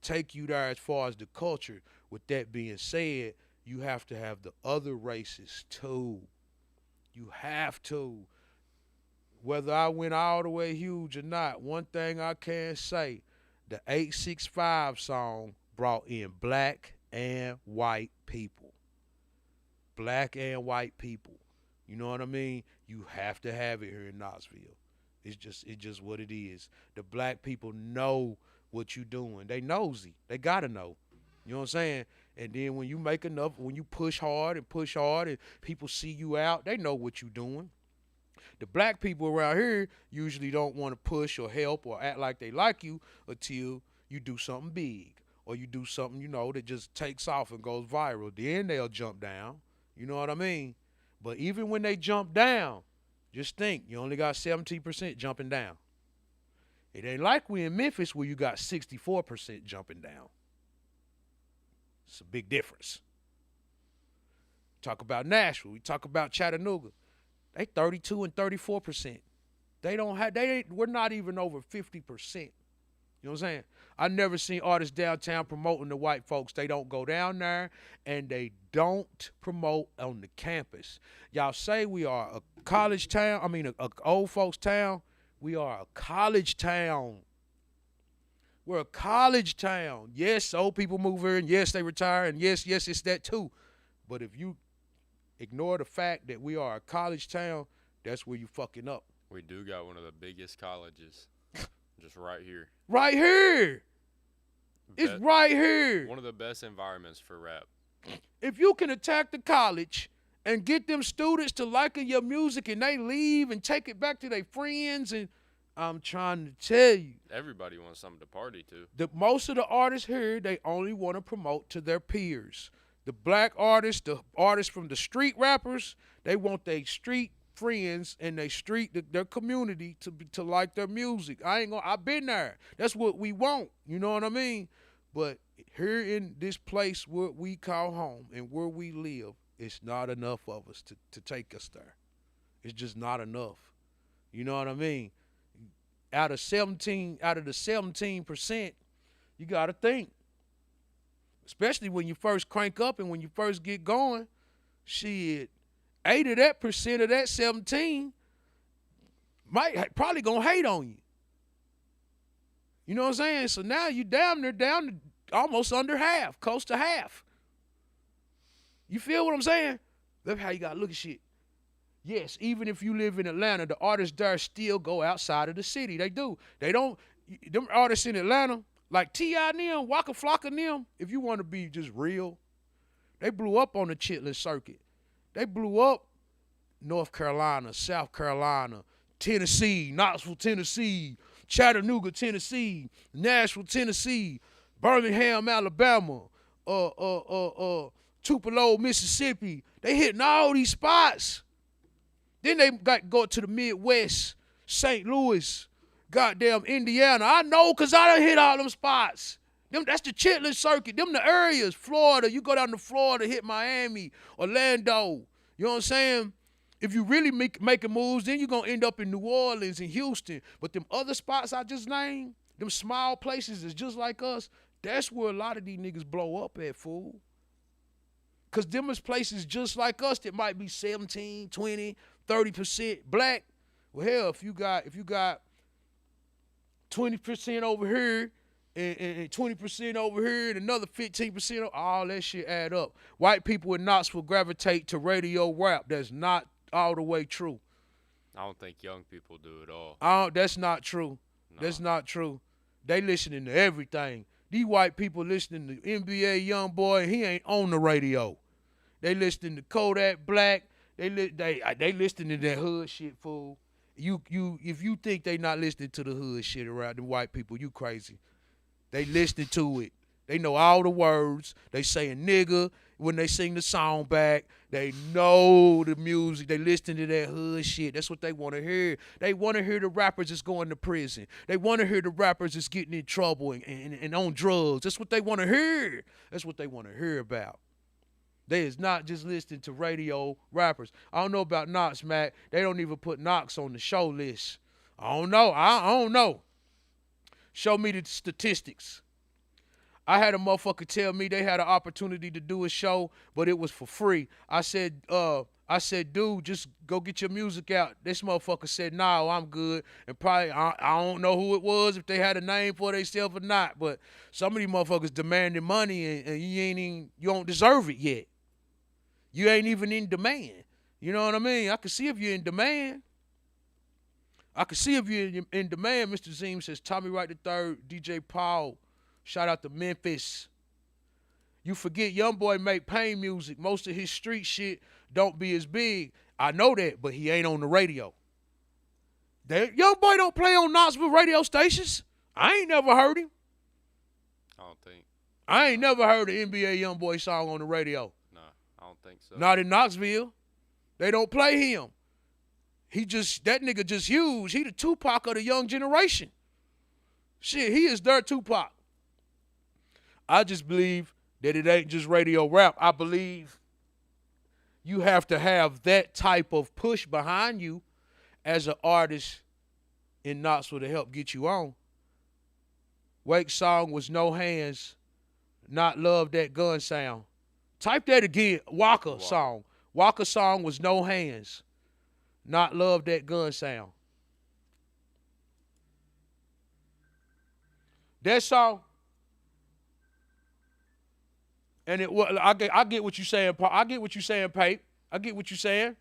[SPEAKER 2] take you there as far as the culture. With that being said, you have to have the other races too. You have to. Whether I went all the way huge or not, one thing I can say, the 865 song brought in black and white people. Black and white people. You know what I mean? You have to have it here in Knoxville. It's just what it is. The black people know what you doing. They nosy. They gotta know. You know what I'm saying? And then when you make enough, when you push hard and people see you out, they know what you doing. The black people around here usually don't want to push or help or act like they like you until you do something big or you do something, that just takes off and goes viral. Then they'll jump down. You know what I mean? But even when they jump down, just think, you only got 17% jumping down. It ain't like we in Memphis where you got 64% jumping down. It's a big difference. Talk about Nashville. We talk about Chattanooga. They 32 and 34%. We're not even over 50%. You know what I'm saying? I never seen artists downtown promoting the white folks. They don't go down there and they don't promote on the campus. Y'all say we are a college town. A old folks town. We are a college town. We're a college town. Yes, old people move here, and yes, they retire, and yes, it's that too. But if you ignore the fact that we are a college town, that's where you fucking up.
[SPEAKER 4] We do got one of the biggest colleges, just right here.
[SPEAKER 2] Right here. It's right here.
[SPEAKER 4] One of the best environments for rap.
[SPEAKER 2] If you can attack the college and get them students to liking your music and they leave and take it back to their friends, and I'm trying to tell you.
[SPEAKER 4] Everybody wants something to party to.
[SPEAKER 2] Most of the artists here, they only want to promote to their peers. The black artists, the artists from the street rappers, they want their street friends and their community to like their music. I've been there. That's what we want. You know what I mean? But here in this place where we call home and where we live, it's not enough of us to take us there. It's just not enough. You know what I mean? Out of the 17%, you got to think. Especially when you first crank up and when you first get going, shit, 8 of that percent of that 17 probably gonna hate on you. You know what I'm saying? So now you down to almost under half, close to half. You feel what I'm saying? That's how you gotta look at shit. Yes, even if you live in Atlanta, the artists there still go outside of the city. They do. They don't. Them artists in Atlanta, like T.I. and them, Waka Flocka and them, if you want to be just real, they blew up on the Chitlin circuit. They blew up North Carolina, South Carolina, Tennessee, Knoxville, Tennessee, Chattanooga, Tennessee, Nashville, Tennessee, Birmingham, Alabama, Tupelo, Mississippi. They hitting all these spots. Then they got go to the Midwest, St. Louis, goddamn Indiana. I know because I done hit all them spots. That's the Chitlin circuit. Them the areas. Florida. You go down to Florida, hit Miami, Orlando. You know what I'm saying? If you really making moves, then you're going to end up in New Orleans and Houston. But them other spots I just named, them small places is just like us, that's where a lot of these niggas blow up at, fool. Because them is places just like us that might be 17, 20, 30% black. Well, hell, if you got 20% over here and 20% over here and another 15%, all that shit add up. White people in Knoxville gravitate to radio rap. That's not all the way true.
[SPEAKER 4] I don't think young people do at all.
[SPEAKER 2] That's not true. No. That's not true. They listening to everything. These white people listening to NBA Youngboy, and he ain't on the radio. They listening to Kodak Black. They listening to that hood shit, fool. If you think they not listening to the hood shit around them white people, you crazy. They listening to it. They know all the words. They saying nigga when they sing the song back. They know the music. They listening to that hood shit. That's what they want to hear. They want to hear the rappers that's going to prison. They want to hear the rappers that's getting in trouble and on drugs. That's what they want to hear. That's what they want to hear about. They is not just listening to radio rappers. I don't know about Knox, Mack. They don't even put Knox on the show list. I don't know. I don't know. Show me the statistics. I had a motherfucker tell me they had an opportunity to do a show, but it was for free. I said, dude, just go get your music out. This motherfucker said, no, I'm good. And probably, I don't know who it was, if they had a name for themselves or not, but some of these motherfuckers demanding money and you don't deserve it yet. You ain't even in demand. You know what I mean? I can see if you're in demand. In demand. Mr. Zim says, Tommy Wright III, DJ Paul. Shout out to Memphis. You forget YoungBoy make pain music. Most of his street shit don't be as big. I know that, but he ain't on the radio. YoungBoy don't play on Knoxville radio stations. I ain't never heard him. I ain't never heard an NBA YoungBoy song on the radio.
[SPEAKER 4] No, I don't think so.
[SPEAKER 2] Not in Knoxville. They don't play him. That nigga just huge. He the Tupac of the young generation. Shit, he is their Tupac. I just believe that it ain't just radio rap. I believe you have to have that type of push behind you as an artist in Knoxville to help get you on. Wake's song was No Hands, Not Love That Gun Sound. Type that again. Walker song. Walker song was No Hands, Not Love That Gun Sound. That song. And I get what you're saying, Paul. I get what you're saying, Pape. I get what you're saying.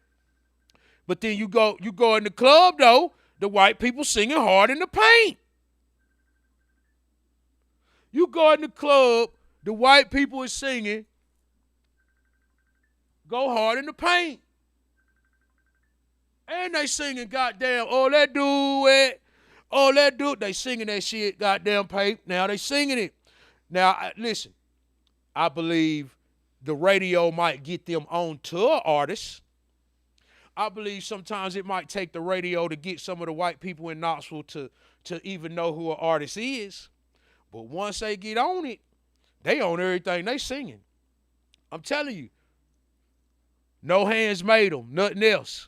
[SPEAKER 2] But then you go in the club, though, the white people singing Hard in the Paint. You go in the club, the white people is singing Go Hard in the Paint. And they singing goddamn, oh, that dude, oh, that dude. They singing that shit, goddamn Pape. Now they singing it. Now, listen. I believe the radio might get them on to an artist. I believe sometimes it might take the radio to get some of the white people in Knoxville to even know who an artist is. But once they get on it, they own everything they singing. I'm telling you. No Hands made them, nothing else.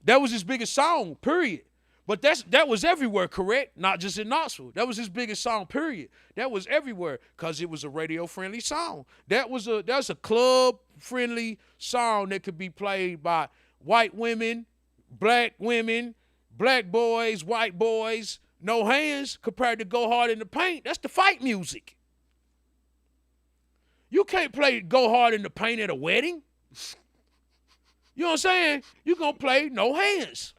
[SPEAKER 2] That was his biggest song, period. But that was everywhere, correct? Not just in Knoxville. That was his biggest song, period. That was everywhere because it was a radio-friendly song. That's a club-friendly song that could be played by white women, black boys, white boys. No Hands compared to Go Hard in the Paint. That's the fight music. You can't play Go Hard in the Paint at a wedding. You know what I'm saying? You're going to play No Hands.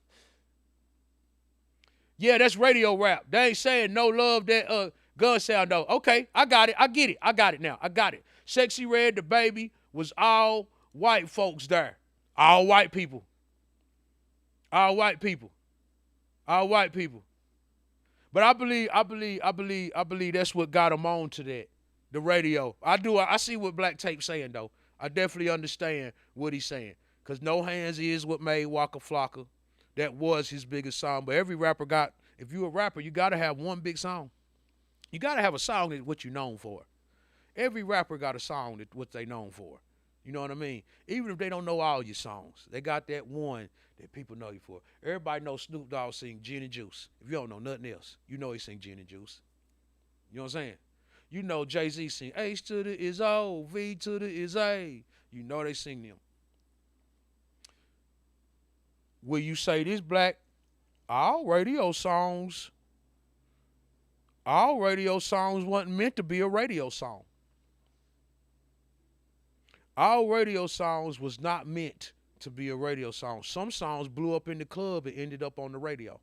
[SPEAKER 2] Yeah, that's radio rap. They ain't saying no love that gun sound though. Okay, I got it. I get it. I got it now. I got it. Sexy Red, the baby, was all white folks there. All white people. All white people. All white people. But I believe that's what got them on to that. The radio. I see what Black Tape's saying though. I definitely understand what he's saying. Because No Hands is what made Waka Flocka. That was his biggest song. But every rapper if you're a rapper, you got to have one big song. You got to have a song that's what you're known for. Every rapper got a song that's what they known for. You know what I mean? Even if they don't know all your songs, they got that one that people know you for. Everybody knows Snoop Dogg sing Gin and Juice. If you don't know nothing else, you know he sing Gin and Juice. You know what I'm saying? You know Jay-Z sing H to the is O, V to the is A. You know they sing them. Will you say this, Black? All radio songs wasn't meant to be a radio song. All radio songs was not meant to be a radio song. Some songs blew up in the club and ended up on the radio.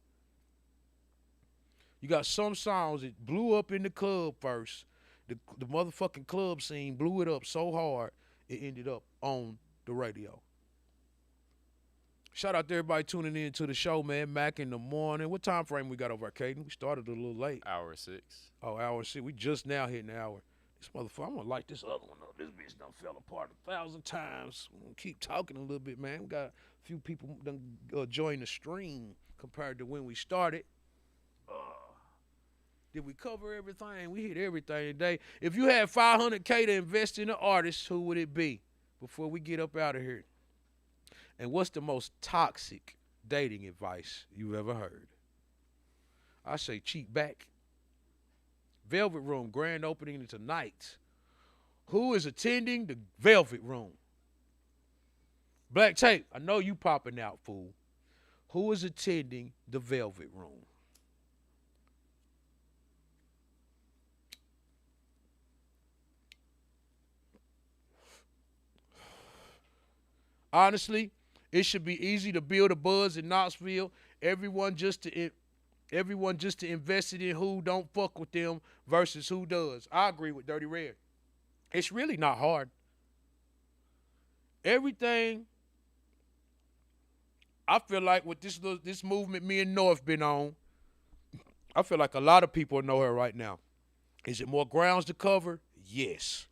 [SPEAKER 2] You got some songs that blew up in the club first. The motherfucking club scene blew it up so hard, it ended up on the radio. Shout out to everybody tuning in to the show, man. Mack in the morning. What time frame we got over, Caden? We started a little late.
[SPEAKER 4] Hour 6.
[SPEAKER 2] Oh, hour 6. We just now hitting the hour. This motherfucker, I'm going to light this other one up. This bitch done fell apart 1,000 times. We're going to keep talking a little bit, man. We got a few people done join the stream compared to when we started. Did we cover everything? We hit everything today. If you had $500K to invest in an artist, who would it be before we get up out of here? And what's the most toxic dating advice you've ever heard? I say cheat back. Velvet Room, grand opening tonight. Who is attending the Velvet Room? Black Tape, I know you popping out, fool. Who is attending the Velvet Room? Honestly, it should be easy to build a buzz in Knoxville. Everyone just to invest it in who don't fuck with them versus who does. I agree with Dirty Red. It's really not hard. Everything I feel like with this movement me and North been on, I feel like a lot of people know her right now. Is it more grounds to cover? Yes.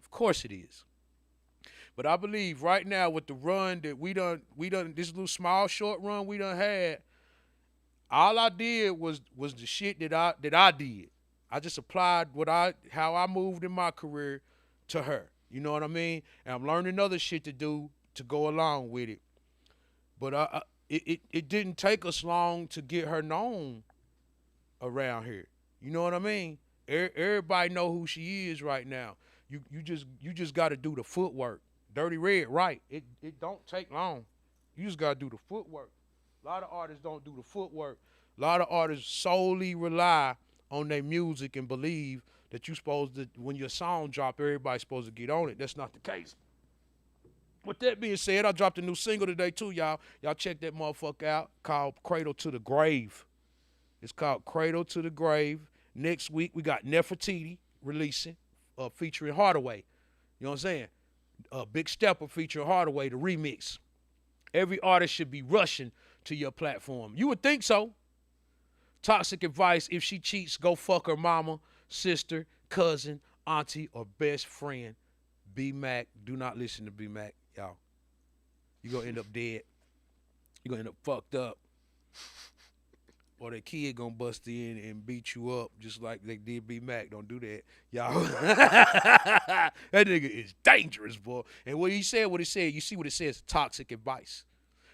[SPEAKER 2] Of course it is. But I believe right now with the run that we done this little small short run we done had, all I did was the shit that I did. I just applied how I moved in my career to her. You know what I mean? And I'm learning other shit to do to go along with it. But it didn't take us long to get her known around here. You know what I mean? Everybody know who she is right now. You just got to do the footwork. Dirty Red, right? It don't take long. You just got to do the footwork. A lot of artists don't do the footwork. A lot of artists solely rely on their music and believe that you supposed to, when your song drop, everybody's supposed to get on it. That's not the case. With that being said, I dropped a new single today too, y'all. Y'all check that motherfucker out, called Cradle to the Grave. It's called Cradle to the Grave. Next week, we got Nefertiti releasing, featuring Hardway. You know what I'm saying? Big Stepper featuring Hardway, the remix. Every artist should be rushing to your platform. You would think so. Toxic advice: if she cheats, go fuck her mama, sister, cousin, auntie, or best friend. B Mack. Do not listen to B Mack, y'all. You're going to end up dead. You're going to end up fucked up. Or that kid going to bust in and beat you up just like they did B Mack. Don't do that, y'all. That nigga is dangerous, boy. And what he said, you see what it says, toxic advice.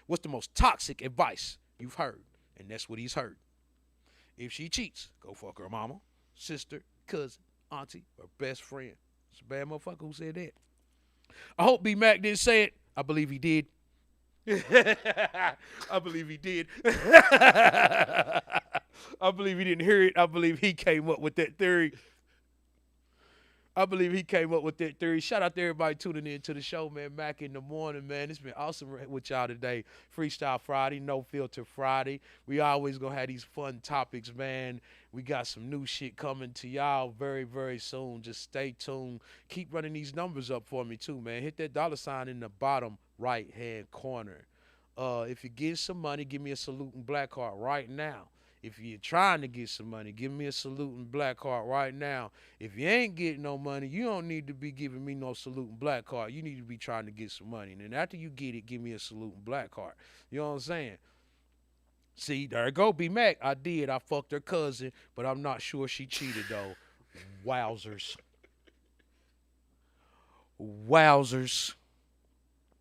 [SPEAKER 2] What's the most toxic advice you've heard? And that's what he's heard. If she cheats, go fuck her mama, sister, cousin, auntie, or best friend. It's a bad motherfucker who said that. I hope B Mack didn't say it. I believe he did. I believe he did. I believe he didn't hear it. I believe he came up with that theory. Shout out to everybody tuning in to the show, man. Mack in the morning, man. It's been awesome with y'all today. Freestyle Friday, No Filter Friday. We always gonna have these fun topics, man. We got some new shit coming to y'all very, very soon. Just stay tuned. Keep running these numbers up for me too, man. Hit that $ in the bottom right-hand corner. If you're getting some money, give me a saluting black heart right now. If you're trying to get some money, give me a saluting black heart right now. If you ain't getting no money, you don't need to be giving me no saluting black heart. You need to be trying to get some money. And then after you get it, give me a saluting black heart. You know what I'm saying? See, there you go, B Mack. I did. I fucked her cousin, but I'm not sure she cheated, though. Wowzers. Wowzers.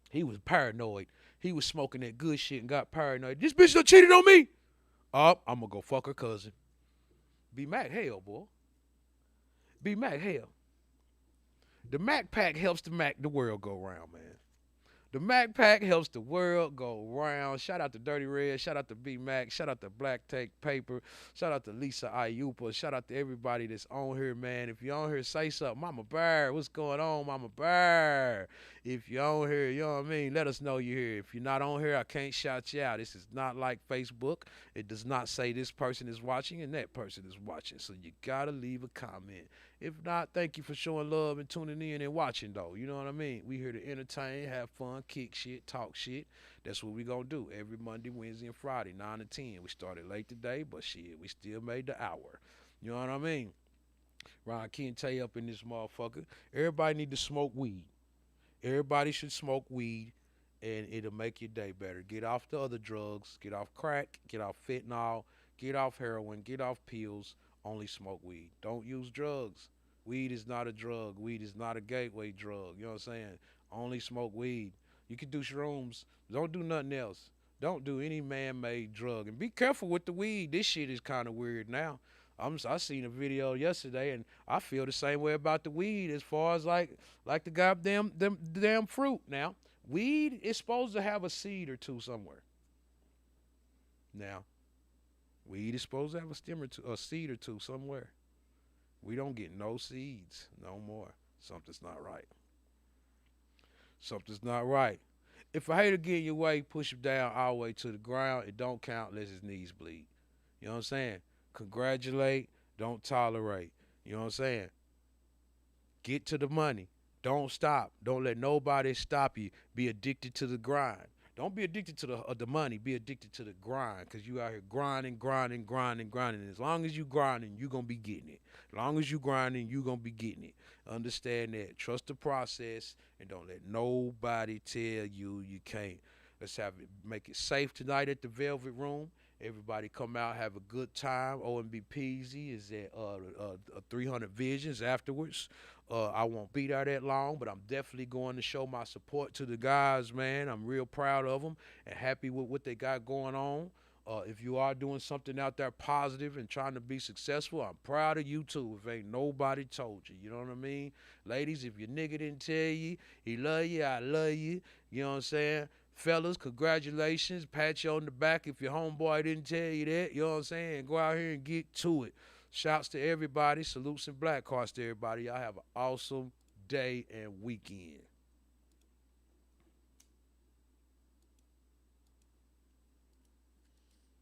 [SPEAKER 2] He was paranoid. He was smoking that good shit and got paranoid. This bitch done cheated on me. I'm going to go fuck her cousin. B Mack, hell, boy. B Mack, hell. The Mack Pack helps the world go round, man. The Mack Pack helps the world go round. Shout out to Dirty Red. Shout out to B Mack. Shout out to Black Take Paper. Shout out to Lisa Ayupa. Shout out to everybody that's on here, man. If you're on here, say something. Mama Bear, what's going on, Mama Bear? If you're on here, you know what I mean? Let us know you're here. If you're not on here, I can't shout you out. This is not like Facebook. It does not say this person is watching and that person is watching. So you got to leave a comment. If not, thank you for showing love and tuning in and watching, though. You know what I mean? We here to entertain, have fun, kick shit, talk shit. That's what we going to do every Monday, Wednesday, and Friday, 9 to 10. We started late today, but shit, we still made the hour. You know what I mean? Ron Kente up in this motherfucker. Everybody need to smoke weed. Everybody should smoke weed, and it'll make your day better. Get off the other drugs. Get off crack. Get off fentanyl. Get off heroin. Get off pills. Only smoke weed. Don't use drugs. Weed is not a drug. Weed is not a gateway drug. You know what I'm saying? Only smoke weed. You can do shrooms. Don't do nothing else. Don't do any man-made drug. And be careful with the weed. This shit is kind of weird now. I seen a video yesterday, and I feel the same way about the weed as far as like the goddamn the damn fruit. Now, weed is supposed to have a seed or two somewhere. Now, weed is supposed to have a seed or two somewhere. We don't get no seeds no more. Something's not right. Something's not right. If a hater get in your way, push him down all the way to the ground. It don't count unless his knees bleed. You know what I'm saying? Congratulate, don't tolerate. You know what I'm saying? Get to the money. Don't stop. Don't let nobody stop you. Be addicted to the grind. Don't be addicted to the money. Be addicted to the grind, because you out here grinding. As long as you grinding, you going to be getting it. As long as you grinding, you going to be getting it. Understand that. Trust the process, and don't let nobody tell you you can't. Let's make it safe tonight at the Velvet Room. Everybody come out, have a good time. OMB Peasy is at 300 Visions afterwards. I won't be there that long, but I'm definitely going to show my support to the guys, man. I'm real proud of them and happy with what they got going on. If you are doing something out there positive and trying to be successful, I'm proud of you too. If ain't nobody told you, you know what I mean? Ladies, if your nigga didn't tell you, he love you, I love you. You know what I'm saying? Fellas, congratulations. Pat you on the back if your homeboy didn't tell you that. You know what I'm saying? Go out here and get to it. Shouts to everybody. Salutes and black hearts to everybody. Y'all have an awesome day and weekend.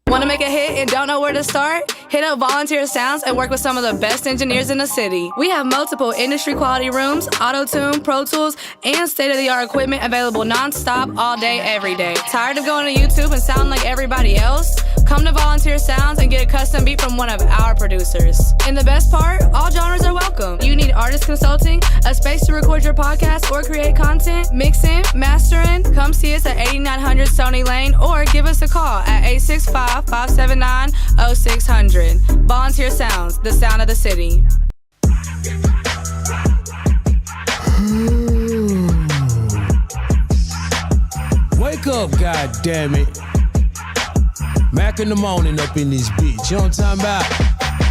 [SPEAKER 1] Want to make a hit and don't know where to start? Hit up Volunteer Sounds and work with some of the best engineers in the city. We have multiple industry quality rooms, auto-tune, Pro Tools, and state-of-the-art equipment available non-stop all day, every day. Tired of going to YouTube and sounding like everybody else? Come to Volunteer Sounds and get a custom beat from one of our producers. And the best part, all genres are welcome. You need artist consulting, a space to record your podcast or create content, mixing, mastering? Come see us at 8900 Stony Lane or give us a call at 865-579-0600. Volunteer Sounds, the sound of the city.
[SPEAKER 2] Wake up, goddammit. Mack in the morning up in this bitch. You know what I'm talking about?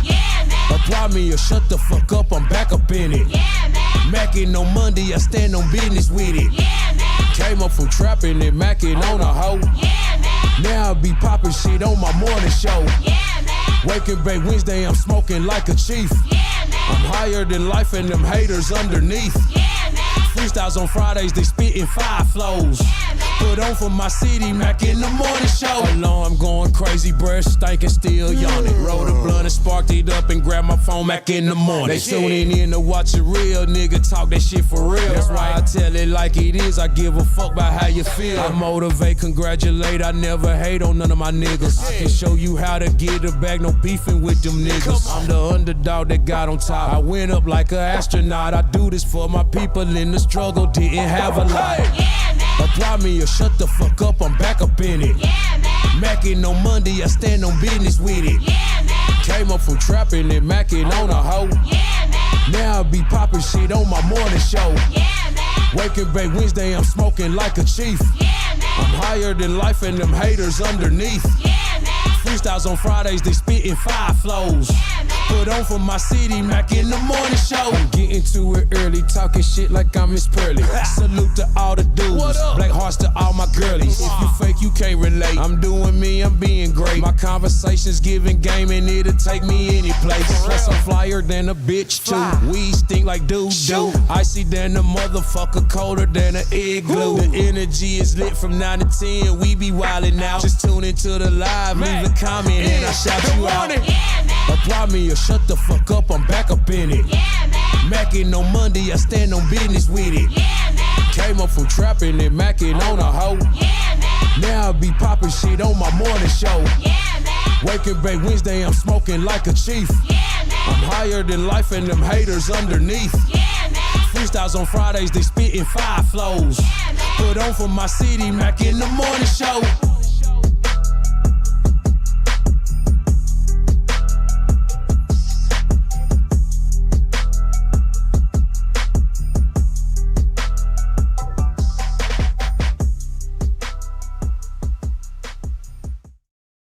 [SPEAKER 3] Yeah, man.
[SPEAKER 2] Apply me or shut the fuck up, I'm back up in it.
[SPEAKER 3] Yeah, man.
[SPEAKER 2] Mackin' on Monday, I stand on business with it.
[SPEAKER 3] Yeah, man.
[SPEAKER 2] Came up from trapping and mackin' on a hoe.
[SPEAKER 3] Yeah, man.
[SPEAKER 2] Now I be poppin' shit on my morning show.
[SPEAKER 3] Yeah, man.
[SPEAKER 2] Waking bake Wednesday, I'm smoking like a chief.
[SPEAKER 3] Yeah, man.
[SPEAKER 2] I'm higher than life and them haters underneath.
[SPEAKER 3] Yeah, man.
[SPEAKER 2] Freestyles on Fridays, they spittin' 5 flows.
[SPEAKER 3] Yeah, man.
[SPEAKER 2] Put on for my city, Mack in the morning show. Alarm going crazy, breath stinking, still yawning. Rolled a blunt and sparked it up and grabbed my phone, Mack in the morning. They tuning in to watch a real nigga talk that shit for real. That's why I tell it like it is, I give a fuck about how you feel. I motivate, congratulate, I never hate on none of my niggas. I can show you how to get it back, no beefing with them niggas. I'm the underdog that got on top. I went up like an astronaut, I do this for my people in the struggle, didn't have a lot.
[SPEAKER 3] Yeah, man.
[SPEAKER 2] Apply me or shut the fuck up, I'm back up in it.
[SPEAKER 3] Yeah, man.
[SPEAKER 2] Mackin' on Monday, I stand on business with it.
[SPEAKER 3] Yeah, man.
[SPEAKER 2] Came up from trapping and mackin' on a hoe.
[SPEAKER 3] Yeah, man.
[SPEAKER 2] Now I be poppin' shit on my morning show.
[SPEAKER 3] Yeah, man.
[SPEAKER 2] Waking bake Wednesday, I'm smoking like a chief.
[SPEAKER 3] Yeah, man.
[SPEAKER 2] I'm higher than life and them haters underneath.
[SPEAKER 3] Yeah, man.
[SPEAKER 2] Freestyles on Fridays, they spittin' 5 flows.
[SPEAKER 3] Yeah, man.
[SPEAKER 2] Put on for my city, Mack in the morning show. I'm getting to it early, talking shit like I'm Miss Pearly. Salute to all the dudes, black hearts to all my girlies. If you fake, you can't relate. I'm doing me, I'm being great. My conversations giving game and it'll take me any place. Plus I'm flyer than a bitch too. Weed stink like doo. Icy than a motherfucker, colder than an igloo. The energy is lit from 9 to 10, we be wildin' out. Just tune into the live, leave a comment and I shout you out.
[SPEAKER 3] Yeah, man.
[SPEAKER 2] Apply me or shut the fuck up, I'm back up in it.
[SPEAKER 3] Yeah, man.
[SPEAKER 2] Mackin' on Monday, I stand on business with it.
[SPEAKER 3] Yeah, man.
[SPEAKER 2] Came up from trapping and mackin' on a hoe.
[SPEAKER 3] Yeah, man.
[SPEAKER 2] Now I be poppin' shit on my morning show.
[SPEAKER 3] Yeah, man.
[SPEAKER 2] Waking bake Wednesday, I'm smoking like a chief.
[SPEAKER 3] Yeah, man.
[SPEAKER 2] I'm higher than life and them haters underneath.
[SPEAKER 3] Yeah, man.
[SPEAKER 2] Freestyles on Fridays, they spittin' 5 flows.
[SPEAKER 3] Yeah, man.
[SPEAKER 2] Put on for my city, Mack in the morning show.